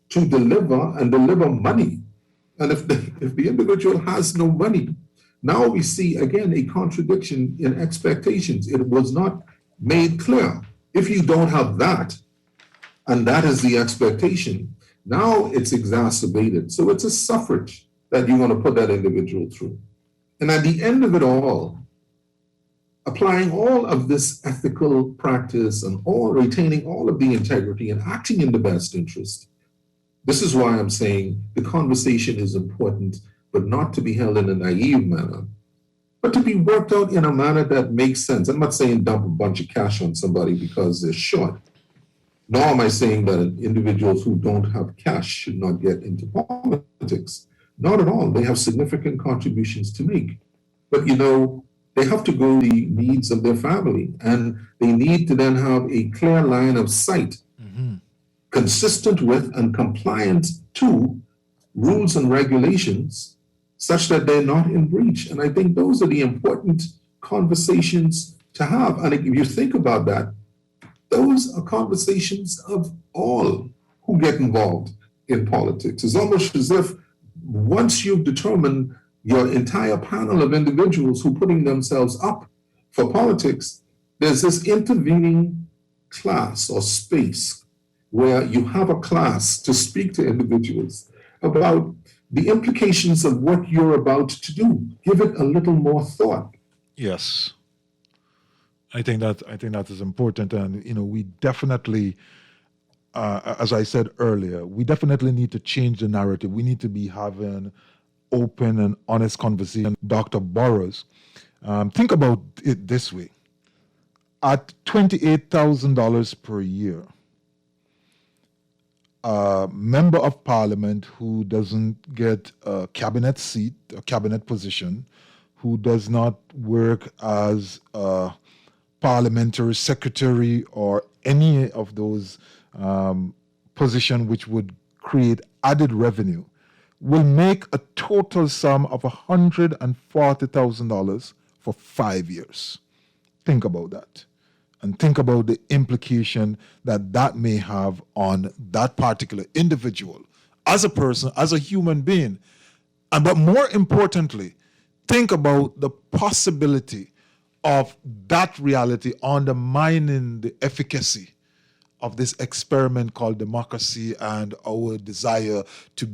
to deliver money. And if the individual has no money, now we see again a contradiction in expectations. It was not made clear. If you don't have that, and that is the expectation, now it's exacerbated. So it's a suffrage that you want to put that individual through. And at the end of it all, applying all of this ethical practice and retaining all of the integrity and acting in the best interest. This is why I'm saying the conversation is important, but not to be held in a naive manner, but to be worked out in a manner that makes sense. I'm not saying dump a bunch of cash on somebody because they're short, Nor am I saying that individuals who don't have cash should not get into politics. Not at all. They have significant contributions to make. But they have to go the needs of their family, and they need to then have a clear line of sight, consistent with and compliant to rules and regulations, such that they're not in breach. And I think those are the important conversations to have. And if you think about that, those are conversations of all who get involved in politics. It's almost as if once you've determined your entire panel of individuals who are putting themselves up for politics, there's this intervening class or space where you have a class to speak to individuals about the implications of what you're about to do. Give it a little more thought. Yes. I think that is important, and we definitely, as I said earlier, we definitely need to change the narrative. We need to be having open and honest conversation. Dr. Burrows, think about it this way: at $28,000 per year, a member of parliament who doesn't get a cabinet seat, a cabinet position, who does not work as a parliamentary secretary or any of those positions which would create added revenue, will make a total sum of $140,000 for 5 years. Think about that. And think about the implication that may have on that particular individual as a person, as a human being. But more importantly, think about the possibility of that reality undermining the efficacy of this experiment called democracy and our desire to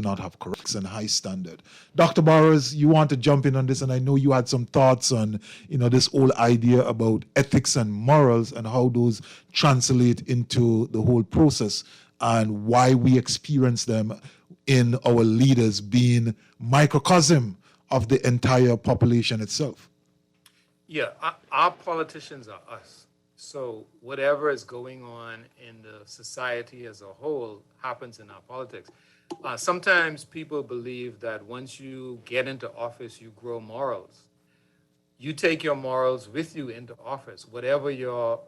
not have corruption and high standard. Dr. Burrows, you want to jump in on this, and I know you had some thoughts on this whole idea about ethics and morals and how those translate into the whole process and why we experience them in our leaders being microcosm of the entire population itself. Yeah, our politicians are us. So whatever is going on in the society as a whole happens in our politics. Sometimes people believe that once you get into office, you grow morals. You take your morals with you into office. Whatever your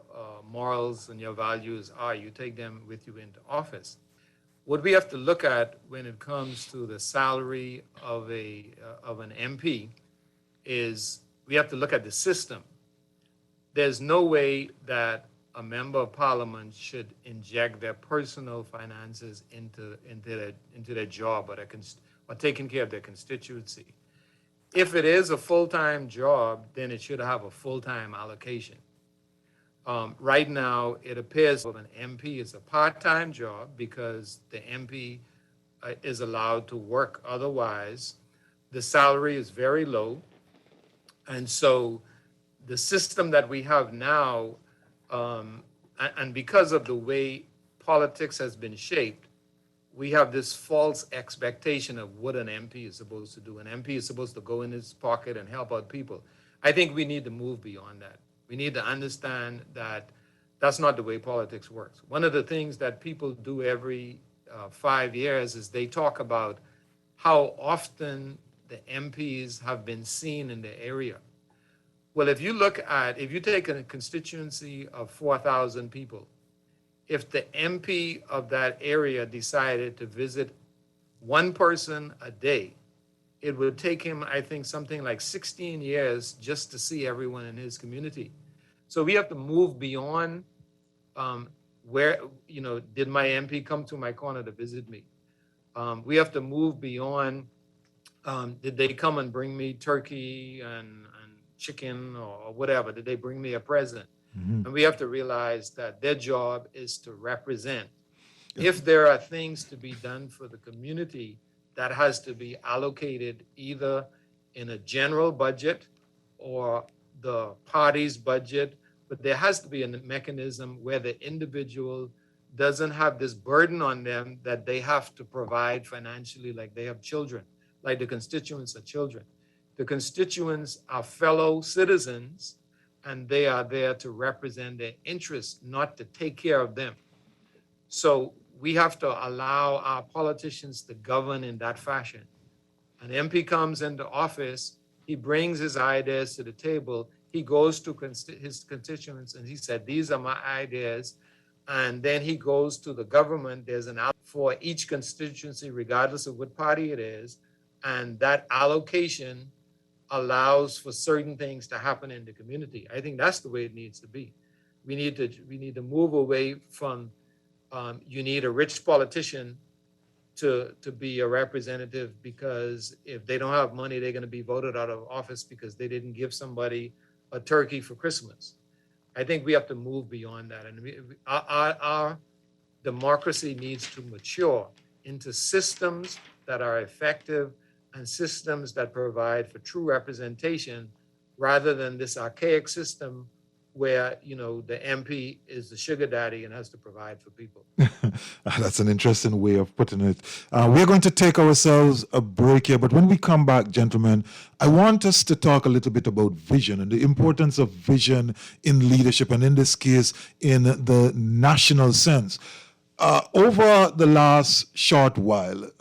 morals and your values are, you take them with you into office. What we have to look at when it comes to the salary of an MP is we have to look at the system. There's no way that a member of parliament should inject their personal finances into their job or taking care of their constituency. If it is a full-time job, then it should have a full-time allocation. Right now, it appears that an MP is a part-time job because the MP is allowed to work otherwise. The salary is very low. And so the system that we have now, and because of the way politics has been shaped, we have this false expectation of what an MP is supposed to do. An MP is supposed to go in his pocket and help out people. I think we need to move beyond that. We need to understand that that's not the way politics works. One of the things that people do every 5 years is they talk about how often the MPs have been seen in the area. Well, if you take a constituency of 4,000 people, if the MP of that area decided to visit one person a day, it would take him, I think, something like 16 years just to see everyone in his community. So we have to move beyond did my MP come to my corner to visit me? We have to move beyond, did they come and bring me turkey and chicken or whatever? Did they bring me a present? Mm-hmm. And we have to realize that their job is to represent. If there are things to be done for the community, that has to be allocated either in a general budget or the party's budget, but there has to be a mechanism where the individual doesn't have this burden on them that they have to provide financially, like they have children, like the constituents are children. The constituents are fellow citizens and they are there to represent their interests, not to take care of them. So we have to allow our politicians to govern in that fashion. An MP comes into office, he brings his ideas to the table, he goes to his constituents and he said, these are my ideas. And then he goes to the government, there's an out for each constituency, regardless of what party it is. And that allocation allows for certain things to happen in the community. I think that's the way it needs to be. We need to move away from you need a rich politician to be a representative, because if they don't have money, they're going to be voted out of office because they didn't give somebody a turkey for Christmas. I think we have to move beyond that. And our democracy needs to mature into systems that are effective and systems that provide for true representation, rather than this archaic system where, the MP is the sugar daddy and has to provide for people. That's an interesting way of putting it. We're going to take ourselves a break here, but when we come back, gentlemen, I want us to talk a little bit about vision and the importance of vision in leadership, and in this case, in the national sense. Over the last short while,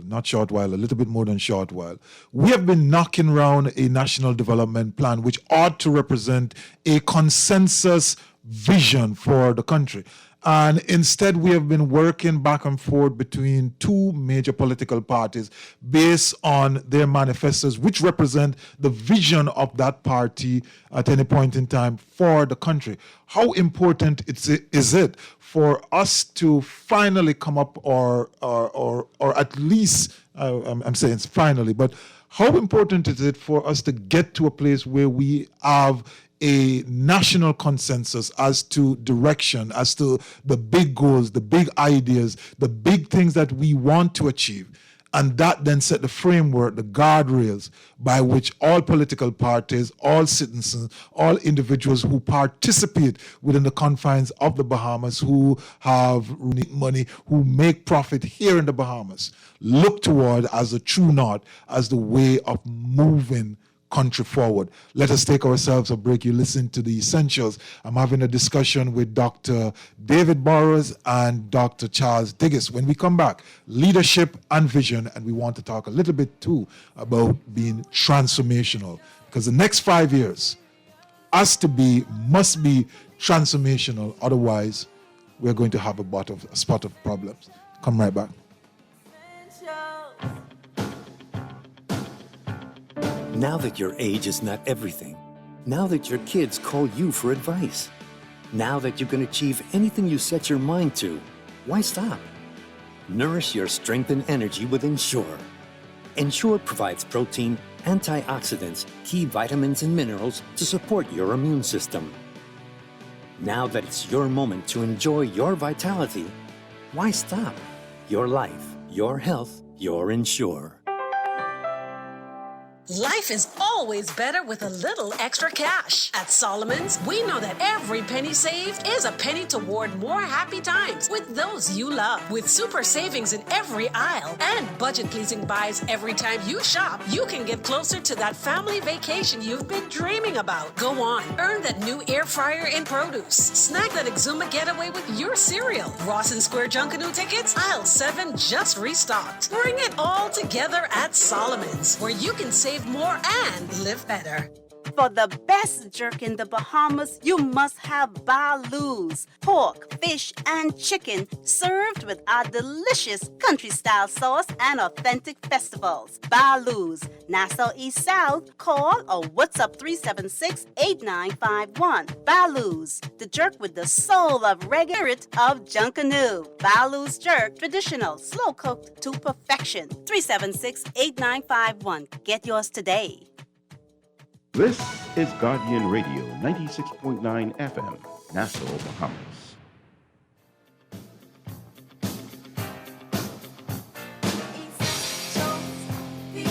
not short while, a little bit more than short while, we have been knocking around a national development plan which ought to represent a consensus vision for the country. And instead, we have been working back and forth between two major political parties based on their manifestos, which represent the vision of that party at any point in time for the country. How important is it for us to finally come up, or at least, I'm saying finally, but how important is it for us to get to a place where we have a national consensus as to direction, as to the big goals, the big ideas, the big things that we want to achieve? And that then set the framework, the guardrails by which all political parties, all citizens, all individuals who participate within the confines of the Bahamas, who have money, who make profit here in the Bahamas, look toward as a true north, as the way of moving country forward. Let us take ourselves a break. You listen to The Essentials. I'm having a discussion with Dr. David Burrows and Dr. Charles Digges. When we come back, leadership and vision, and we want to talk a little bit too about being transformational, because the next 5 years must be transformational. Otherwise, we're going to have a spot of problems. Come right back. Now that your age is not everything, now that your kids call you for advice, now that you can achieve anything you set your mind to, why stop? Nourish your strength and energy with Ensure. Ensure provides protein, antioxidants, key vitamins and minerals to support your immune system. Now that it's your moment to enjoy your vitality, why stop? Your life, your health, your Ensure. Life is always better with a little extra cash. At Solomon's, we know that every penny saved is a penny toward more happy times with those you love. With super savings in every aisle and budget-pleasing buys every time you shop, you can get closer to that family vacation you've been dreaming about. Go on, earn that new air fryer in produce. Snack that Exuma getaway with your cereal. Rawson Square Junkanoo tickets, aisle 7 just restocked. Bring it all together at Solomon's, where you can save more and live better. For the best jerk in the Bahamas, you must have balus, pork, fish, and chicken served with our delicious country-style sauce and authentic festivals. Balus, Nassau East South, call or WhatsApp 376-8951. Balus, the jerk with the soul of reggae spirit of Junkanoo. Balus jerk, traditional, slow-cooked to perfection. 376-8951. Get yours today. This is Guardian Radio 96.9 FM, Nassau, Bahamas. You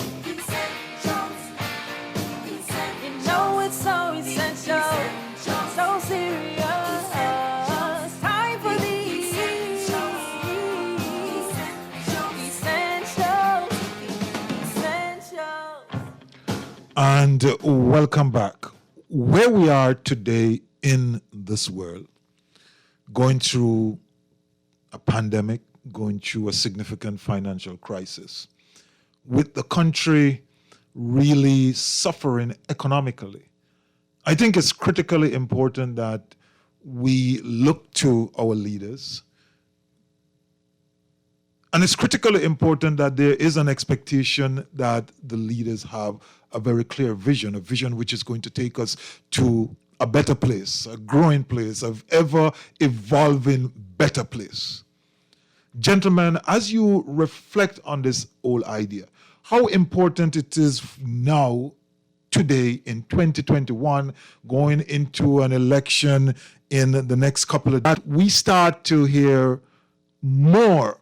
know it's so essential, so serious. Time for these essentials. And welcome back. where we are today in this world, going through a pandemic, going through a significant financial crisis, with the country really suffering economically, I think it's critically important that we look to our leaders. And it's critically important that there is an expectation that the leaders have a very clear vision, a vision which is going to take us to a better place, a growing place, an ever evolving better place. Gentlemen, as you reflect on this whole idea, how important it is now, today in 2021, going into an election in the next couple of days, we start to hear more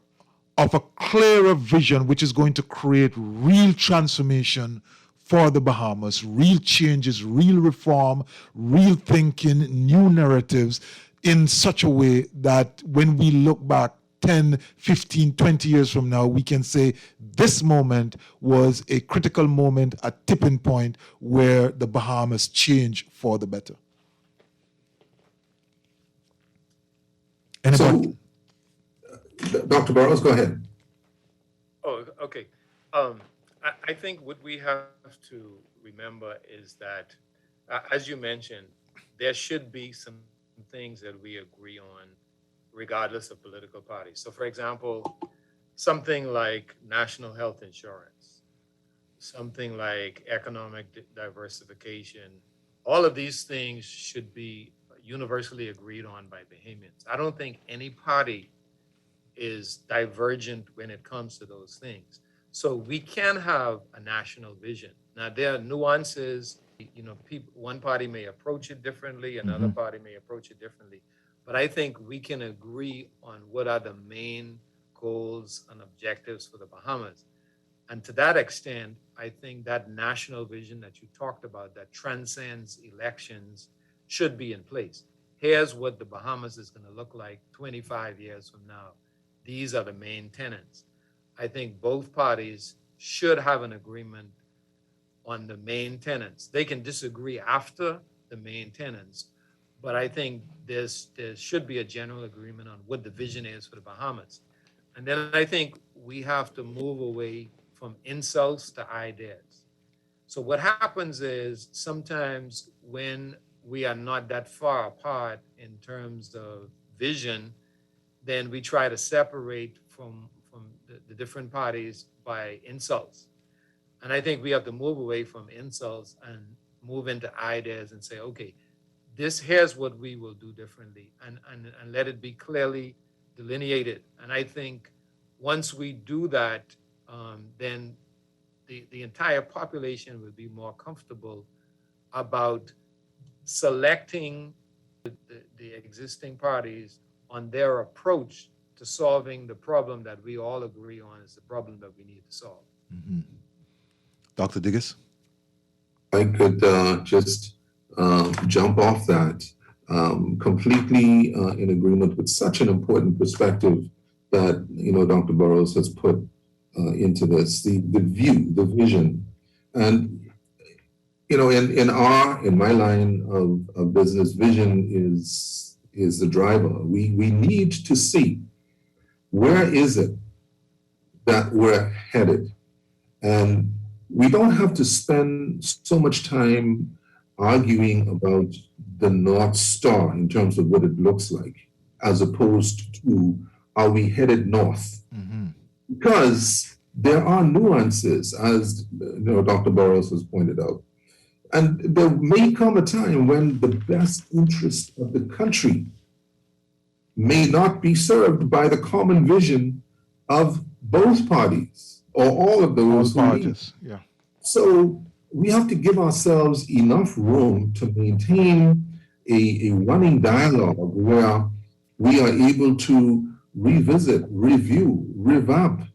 of a clearer vision which is going to create real transformation for the Bahamas, real changes, real reform, real thinking, new narratives, in such a way that when we look back 10, 15, 20 years from now, we can say this moment was a critical moment, a tipping point where the Bahamas changed for the better. Anybody? So, Dr. Burrows, go ahead. Oh, okay. I think what we have to remember is that, as you mentioned, there should be some things that we agree on regardless of political party. So, for example, something like national health insurance, something like economic diversification, all of these things should be universally agreed on by Bahamians. I don't think any party is divergent when it comes to those things. So we can have a national vision. Now, there are nuances, one party may approach it differently, another party may approach it differently. But I think we can agree on what are the main goals and objectives for the Bahamas. And to that extent, I think that national vision that you talked about that transcends elections should be in place. Here's what the Bahamas is going to look like 25 years from now. These are the main tenets. I think both parties should have an agreement on the main tenets. They can disagree after the main tenets, but I think there should be a general agreement on what the vision is for the Bahamas. And then I think we have to move away from insults to ideas. So what happens is sometimes when we are not that far apart in terms of vision, then we try to separate from the different parties by insults. And I think we have to move away from insults and move into ideas and say, okay, here's what we will do differently, and let it be clearly delineated. And I think once we do that, then the entire population will be more comfortable about selecting the existing parties on their approach to solving the problem that we all agree on is the problem that we need to solve. Dr. Diggis? I could just jump off that, completely in agreement with such an important perspective that, Dr. Burrows has put into this, the view, the vision. And, in my line of business, vision is the driver. We need to see where is it that we're headed. And we don't have to spend so much time arguing about the North Star in terms of what it looks like, as opposed to are we headed north? Because there are nuances, as Dr. Burrows has pointed out. And there may come a time when the best interest of the country may not be served by the common vision of both parties or all of those who lead. Yeah. So we have to give ourselves enough room to maintain a running dialogue where we are able to revisit, review, revamp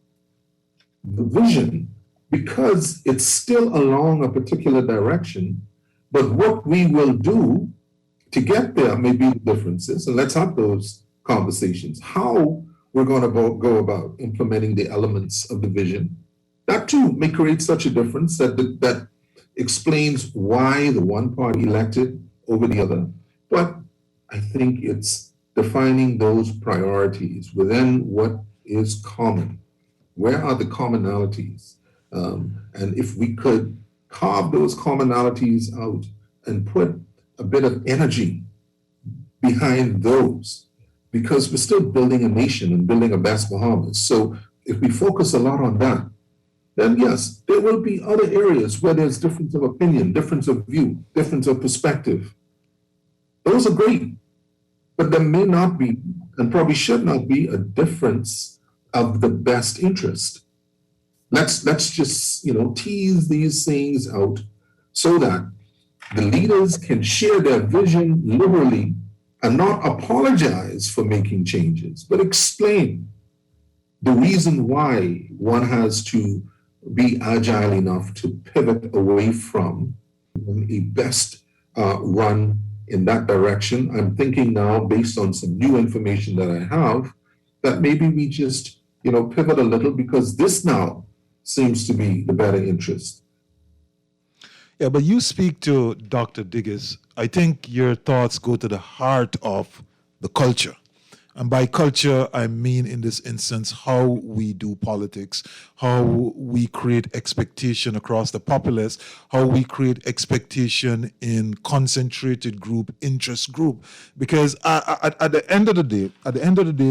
the vision, because it's still along a particular direction, but what we will do to get there may be the differences, and let's have those conversations. How we're going to go about implementing the elements of the vision, that too may create such a difference that explains why the one party elected over the other, but I think it's defining those priorities within what is common. Where are the commonalities? And if we could carve those commonalities out and put a bit of energy behind those, because we're still building a nation and building a best Bahamas. So if we focus a lot on that, then yes, there will be other areas where there's difference of opinion, difference of view, difference of perspective. Those are great, but there may not be, and probably should not be, a difference of the best interest. Let's just, tease these things out so that the leaders can share their vision liberally and not apologize for making changes, but explain the reason why one has to be agile enough to pivot away from a best run in that direction. I'm thinking now, based on some new information that I have, that maybe we just, pivot a little because this now seems to be the better interest. Yeah, but you speak to Dr. Diggers. I think your thoughts go to the heart of the culture. And by culture, I mean in this instance, how we do politics, how we create expectation across the populace, how we create expectation in concentrated group, interest group. Because at the end of the day,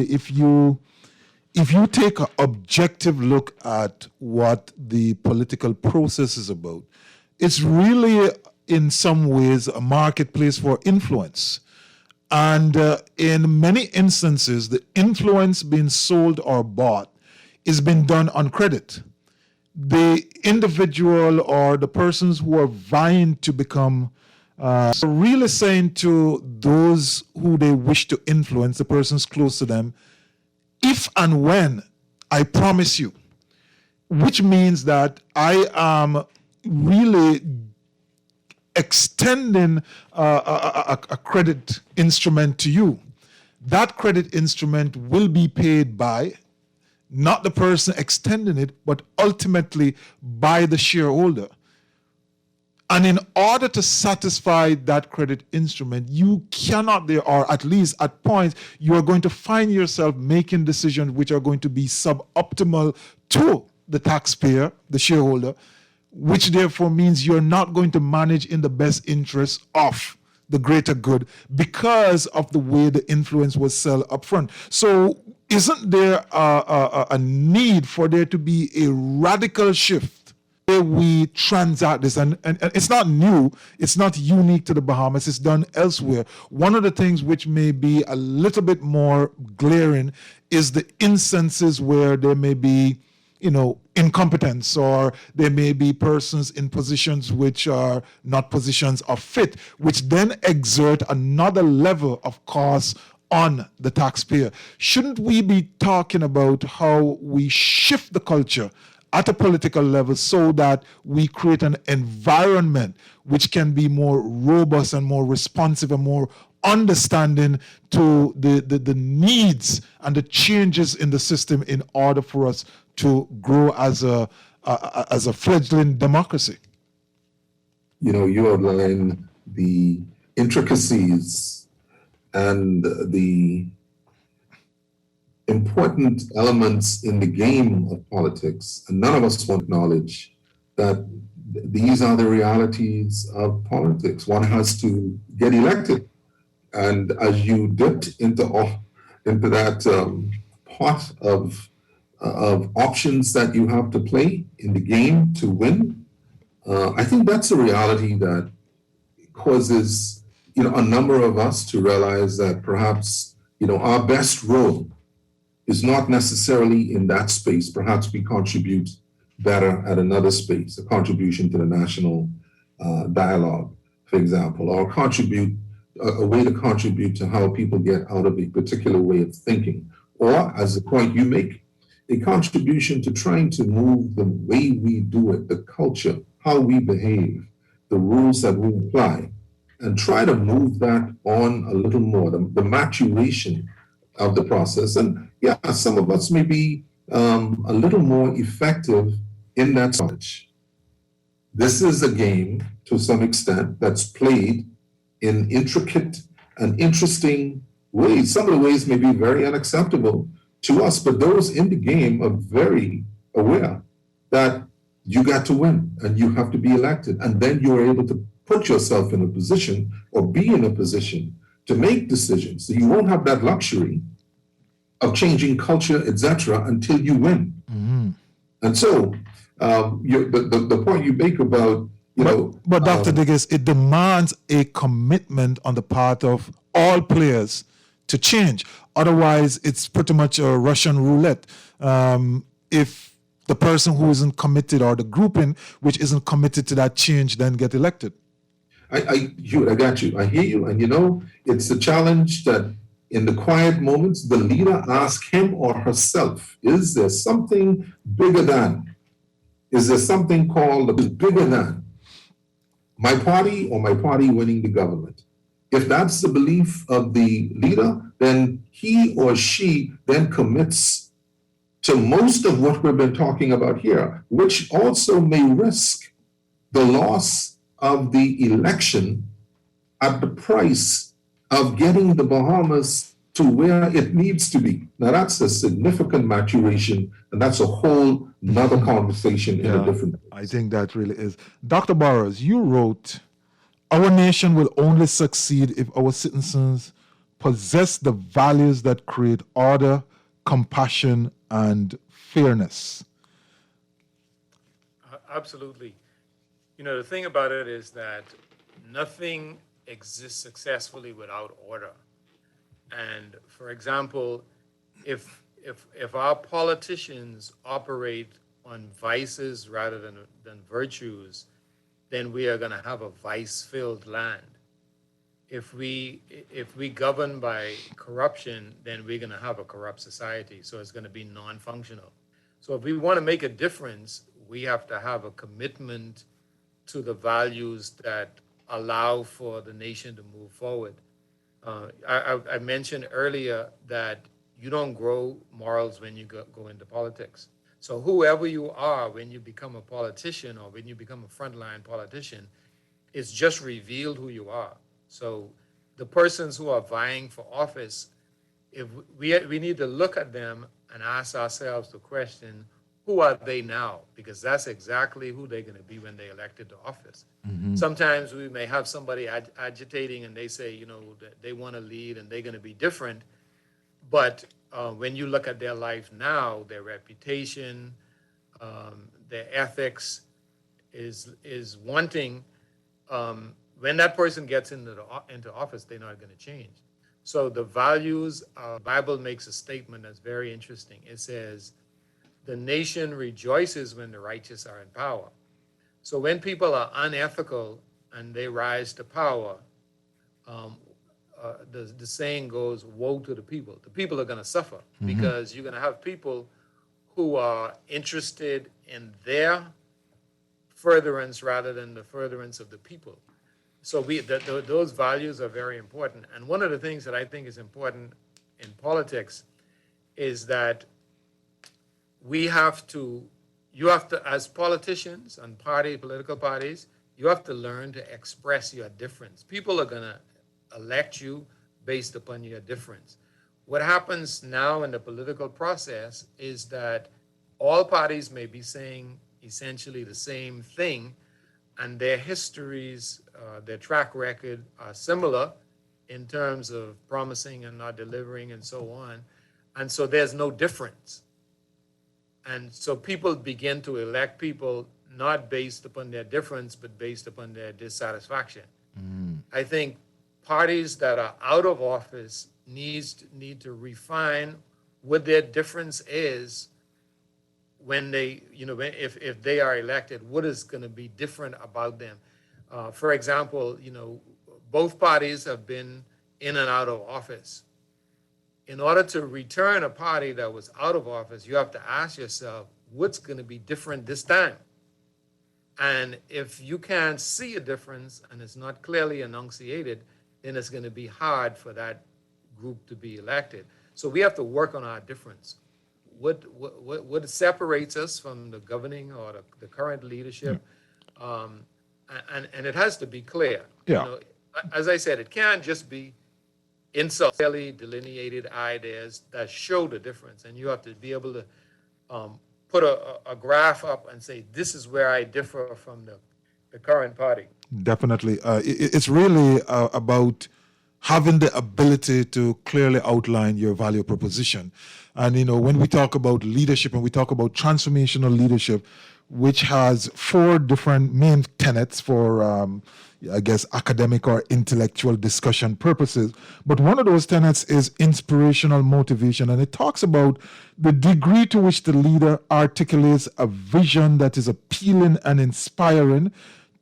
if you take an objective look at what the political process is about, it's really in some ways a marketplace for influence. And in many instances, the influence being sold or bought is being done on credit. The individual or the persons who are vying to become are really saying to those who they wish to influence, the persons close to them, if and when I promise you, which means that I am really extending a credit instrument to you. That credit instrument will be paid by not the person extending it, but ultimately by the shareholder. And in order to satisfy that credit instrument, you cannot, or at least at points, you are going to find yourself making decisions which are going to be suboptimal to the taxpayer, the shareholder, which therefore means you're not going to manage in the best interest of the greater good because of the way the influence was sold up front. So isn't there a need for there to be a radical shift where we transact this? And it's not new, it's not unique to the Bahamas, it's done elsewhere. One of the things which may be a little bit more glaring is the instances where there may be incompetence, or there may be persons in positions which are not positions of fit, which then exert another level of cost on the taxpayer. Shouldn't we be talking about how we shift the culture at a political level so that we create an environment which can be more robust and more responsive and more understanding to the needs and the changes in the system in order for us to grow as a fledgling democracy? You outline the intricacies and the important elements in the game of politics, and none of us want to acknowledge that these are the realities of politics. One has to get elected, and as you dipped into that pot of options that you have to play in the game to win, I think that's a reality that causes a number of us to realize that perhaps our best role is not necessarily in that space. Perhaps we contribute better at another space, a contribution to the national dialogue, for example, or contribute a way to contribute to how people get out of a particular way of thinking, or, as the point you make, a contribution to trying to move the way we do it, the culture, how we behave, the rules that we apply, and try to move that on a little more, the maturation of the process. And yeah, some of us may be a little more effective in that knowledge. This is a game, to some extent, that's played in intricate and interesting ways. Some of the ways may be very unacceptable to us, but those in the game are very aware that you got to win and you have to be elected. And then you're able to put yourself in a position or be in a position to make decisions. So you won't have that luxury of changing culture, etc., until you win. And so the point you make about, But Dr. Diggers, it demands a commitment on the part of all players to change. Otherwise, it's pretty much a Russian roulette. If the person who isn't committed or the grouping which isn't committed to that change then get elected. Hugh, I got you. I hear you. And it's a challenge that in the quiet moments, the leader asks him or herself, is there something bigger than? Is there something called bigger than my party or my party winning the government? If that's the belief of the leader, then he or she then commits to most of what we've been talking about here, which also may risk the loss of the election at the price of getting the Bahamas to where it needs to be. Now that's a significant maturation, and that's a whole another conversation in a different place. I think that really is. Dr. Burrows, you wrote, our nation will only succeed if our citizens possess the values that create order, compassion, and fairness. Absolutely. The thing about it is that nothing exists successfully without order. And for example, if our politicians operate on vices rather than virtues, then we are going to have a vice-filled land. If we govern by corruption, then we're going to have a corrupt society. So it's going to be non-functional. So if we want to make a difference, we have to have a commitment to the values that allow for the nation to move forward. I mentioned earlier that you don't grow morals when you go into politics. So whoever you are when you become a politician or when you become a frontline politician, it's just revealed who you are. So the persons who are vying for office, if we need to look at them and ask ourselves the question, who are they now? Because that's exactly who they're going to be when they're elected to office. Sometimes we may have somebody agitating and they say, that they want to lead and they're going to be different. But when you look at their life now, their reputation, their ethics is wanting. When that person gets into office, they're not going to change. So the values, Bible makes a statement that's very interesting. It says, the nation rejoices when the righteous are in power. So when people are unethical and they rise to power, the saying goes, woe to the people. The people are going to suffer because you're going to have people who are interested in their furtherance rather than the furtherance of the people. So those values are very important. And one of the things that I think is important in politics is that you have to, as politicians and political parties, you have to learn to express your difference. People are going to elect you based upon your difference. What happens now in the political process is that all parties may be saying essentially the same thing, and their histories, their track record are similar in terms of promising and not delivering and so on. And so there's no difference. And so people begin to elect people not based upon their difference, but based upon their dissatisfaction. I think parties that are out of office need to refine what their difference is when they, if they are elected, what is going to be different about them. For example, both parties have been in and out of office. In order to return a party that was out of office, you have to ask yourself, what's going to be different this time? And if you can't see a difference and it's not clearly enunciated, then it's going to be hard for that group to be elected. So we have to work on our difference. What separates us from the governing or the current leadership? And it has to be clear. Yeah. You know, as I said, it can't just be clearly delineated ideas that show the difference, and you have to be able to put a graph up and say, this is where I differ from the current party. Definitely. It's really about having the ability to clearly outline your value proposition. And, you know, when we talk about leadership and we talk about transformational leadership, which has 4 different main tenets for, I guess, academic or intellectual discussion purposes. But one of those tenets is inspirational motivation. And it talks about the degree to which the leader articulates a vision that is appealing and inspiring,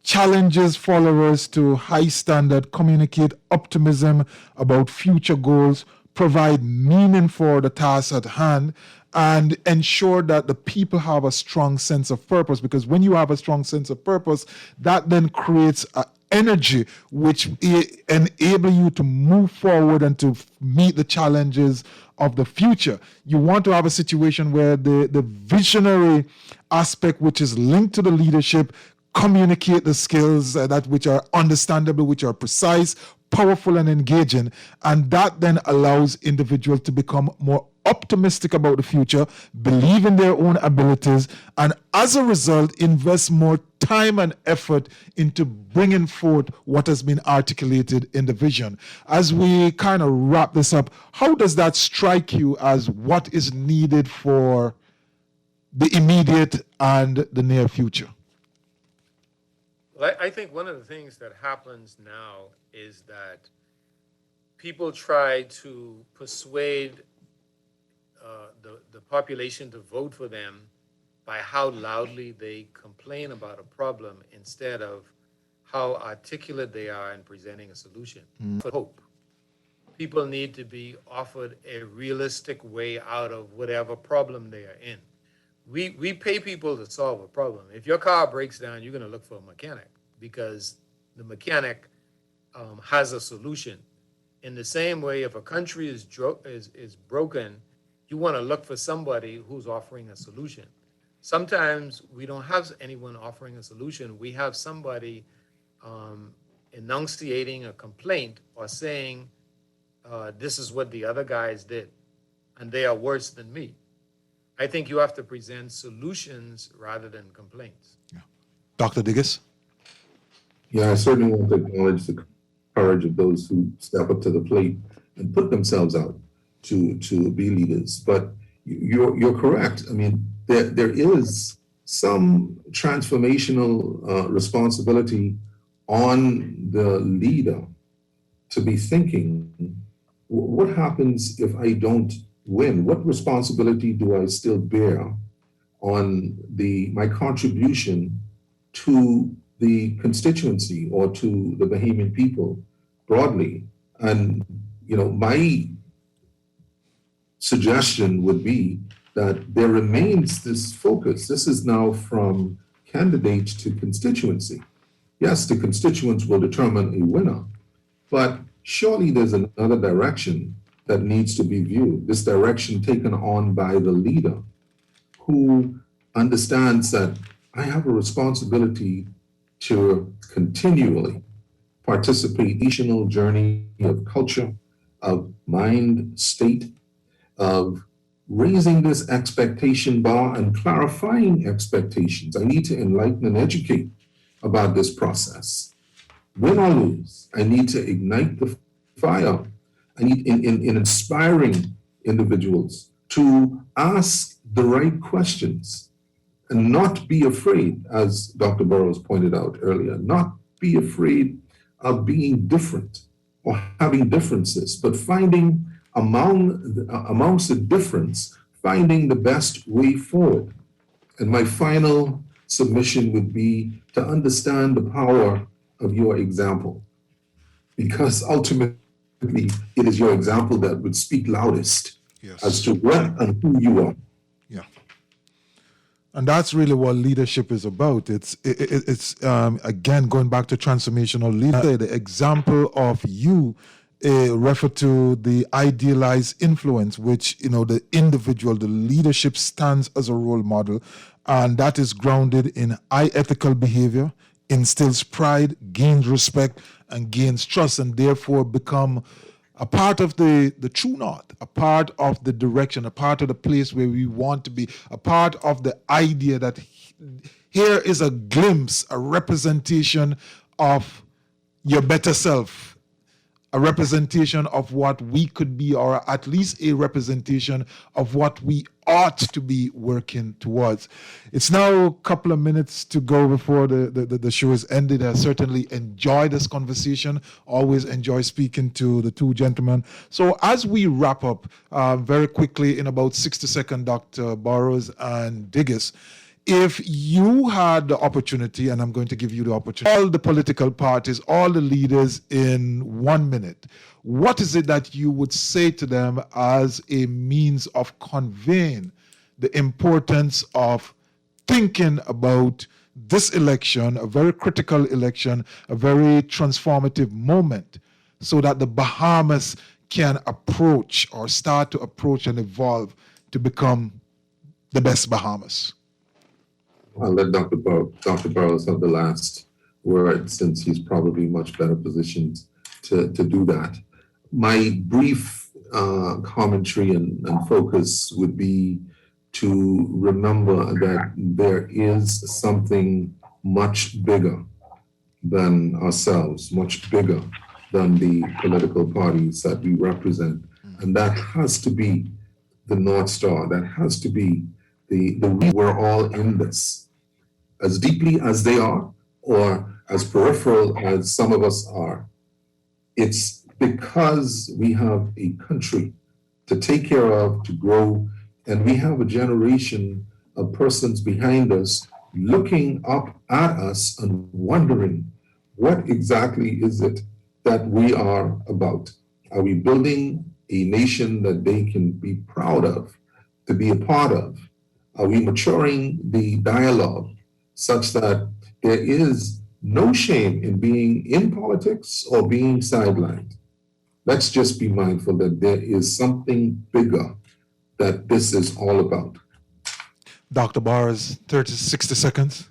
challenges followers to high standard, communicate optimism about future goals, provide meaning for the task at hand, and ensure that the people have a strong sense of purpose. Because when you have a strong sense of purpose, that then creates an energy which enable you to move forward and to meet the challenges of the future. You want to have a situation where the visionary aspect, which is linked to the leadership, communicate the skills that which are understandable, which are precise, powerful, and engaging. And that then allows individuals to become more optimistic about the future, believe in their own abilities, and as a result, invest more time and effort into bringing forth what has been articulated in the vision. As we kind of wrap this up, how does that strike you as what is needed for the immediate and the near future? Well, I think one of the things that happens now is that people try to persuade the population to vote for them by how loudly they complain about a problem instead of how articulate they are in presenting a solution. For hope. People need to be offered a realistic way out of whatever problem they are in. We pay people to solve a problem. If your car breaks down, you're going to look for a mechanic because the mechanic has a solution. In the same way, if a country is broken, you want to look for somebody who's offering a solution. Sometimes we don't have anyone offering a solution. We have somebody enunciating a complaint or saying, this is what the other guys did, and they are worse than me. I think you have to present solutions rather than complaints. Yeah. Dr. Diggis? Yeah, I certainly want to acknowledge the courage of those who step up to the plate and put themselves out to be leaders. But you're correct. I mean, there is some transformational responsibility on the leader to be thinking, what happens if I don't win? What responsibility do I still bear on my contribution to the constituency or to the Bahamian people broadly? And, you know, my suggestion would be that there remains this focus. This is now from candidate to constituency. Yes, the constituents will determine a winner, but surely there's another direction that needs to be viewed. This direction taken on by the leader who understands that I have a responsibility to continually participate in the educational journey of culture, of mind state, of raising this expectation bar and clarifying expectations. I need to enlighten and educate about this process. Win or lose, I need to ignite the fire. I need in inspiring individuals to ask the right questions and not be afraid, as Dr. Burroughs pointed out earlier, not be afraid of being different or having differences, but finding amongst the difference, finding the best way forward. And my final submission would be to understand the power of your example, because ultimately it is your example that would speak loudest as to what and who you are. Yeah. And that's really what leadership is about. It's again, going back to transformational leadership, the example of you refer to the idealized influence, which, the individual, the leadership stands as a role model, and that is grounded in high ethical behavior, instills pride, gains respect, and gains trust, and therefore become a part of the true north, a part of the direction, a part of the place where we want to be, a part of the idea that here is a glimpse, a representation of your better self, a representation of what we could be, or at least a representation of what we ought to be working towards. It's now a couple of minutes to go before the show is ended. I certainly enjoy this conversation, always enjoy speaking to the two gentlemen. So as we wrap up very quickly in about 60 seconds, Dr. Burrows and Diggis, if you had the opportunity, and I'm going to give you the opportunity, all the political parties, all the leaders in 1 minute, what is it that you would say to them as a means of conveying the importance of thinking about this election, a very critical election, a very transformative moment, so that the Bahamas can approach or start to approach and evolve to become the best Bahamas? I'll let Dr. Burrows have the last word, since he's probably much better positioned to do that. My brief commentary and focus would be to remember that there is something much bigger than ourselves, much bigger than the political parties that we represent. And that has to be the North Star. That has to be we're all in this. As deeply as they are, or as peripheral as some of us are, it's because we have a country to take care of, to grow, and we have a generation of persons behind us looking up at us and wondering, what exactly is it that we are about? Are we building a nation that they can be proud of, to be a part of? Are we maturing the dialogue such that there is no shame in being in politics or being sidelined? Let's just be mindful that there is something bigger that this is all about. Dr. Burrows, 60 seconds.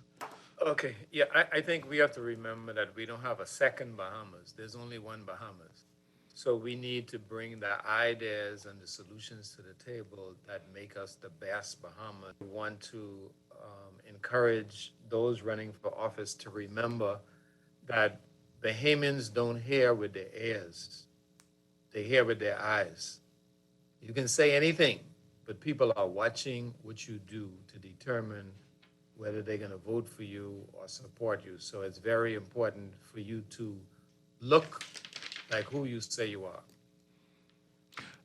Okay, yeah, I think we have to remember that we don't have a second Bahamas. There's only one Bahamas. So we need to bring the ideas and the solutions to the table that make us the best Bahamas. We want to encourage those running for office to remember that Bahamians don't hear with their ears. They hear with their eyes. You can say anything, but people are watching what you do to determine whether they're going to vote for you or support you. So it's very important for you to look like who you say you are.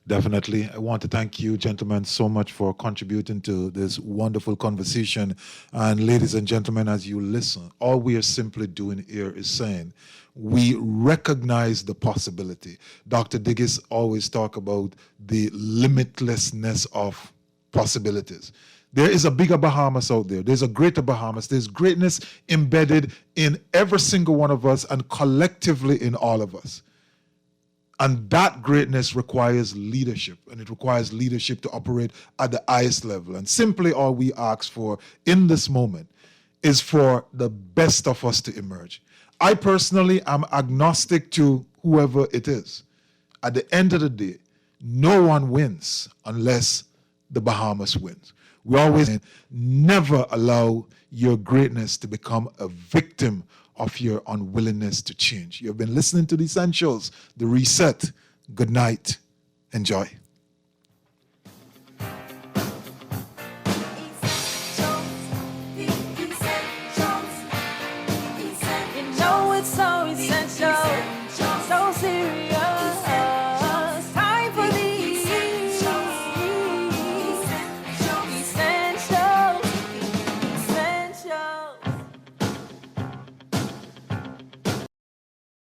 Definitely. I want to thank you, gentlemen, so much for contributing to this wonderful conversation. And ladies and gentlemen, as you listen, all we are simply doing here is saying we recognize the possibility. Dr. Diggis always talk about the limitlessness of possibilities. There is a bigger Bahamas out there. There's a greater Bahamas. There's greatness embedded in every single one of us and collectively in all of us. And that greatness requires leadership, and it requires leadership to operate at the highest level. And simply all we ask for in this moment is for the best of us to emerge. I personally am agnostic to whoever it is. At the end of the day, no one wins unless the Bahamas wins. We always never allow your greatness to become a victim of your unwillingness to change. You've been listening to The Essentials, The Reset. Good night. Enjoy.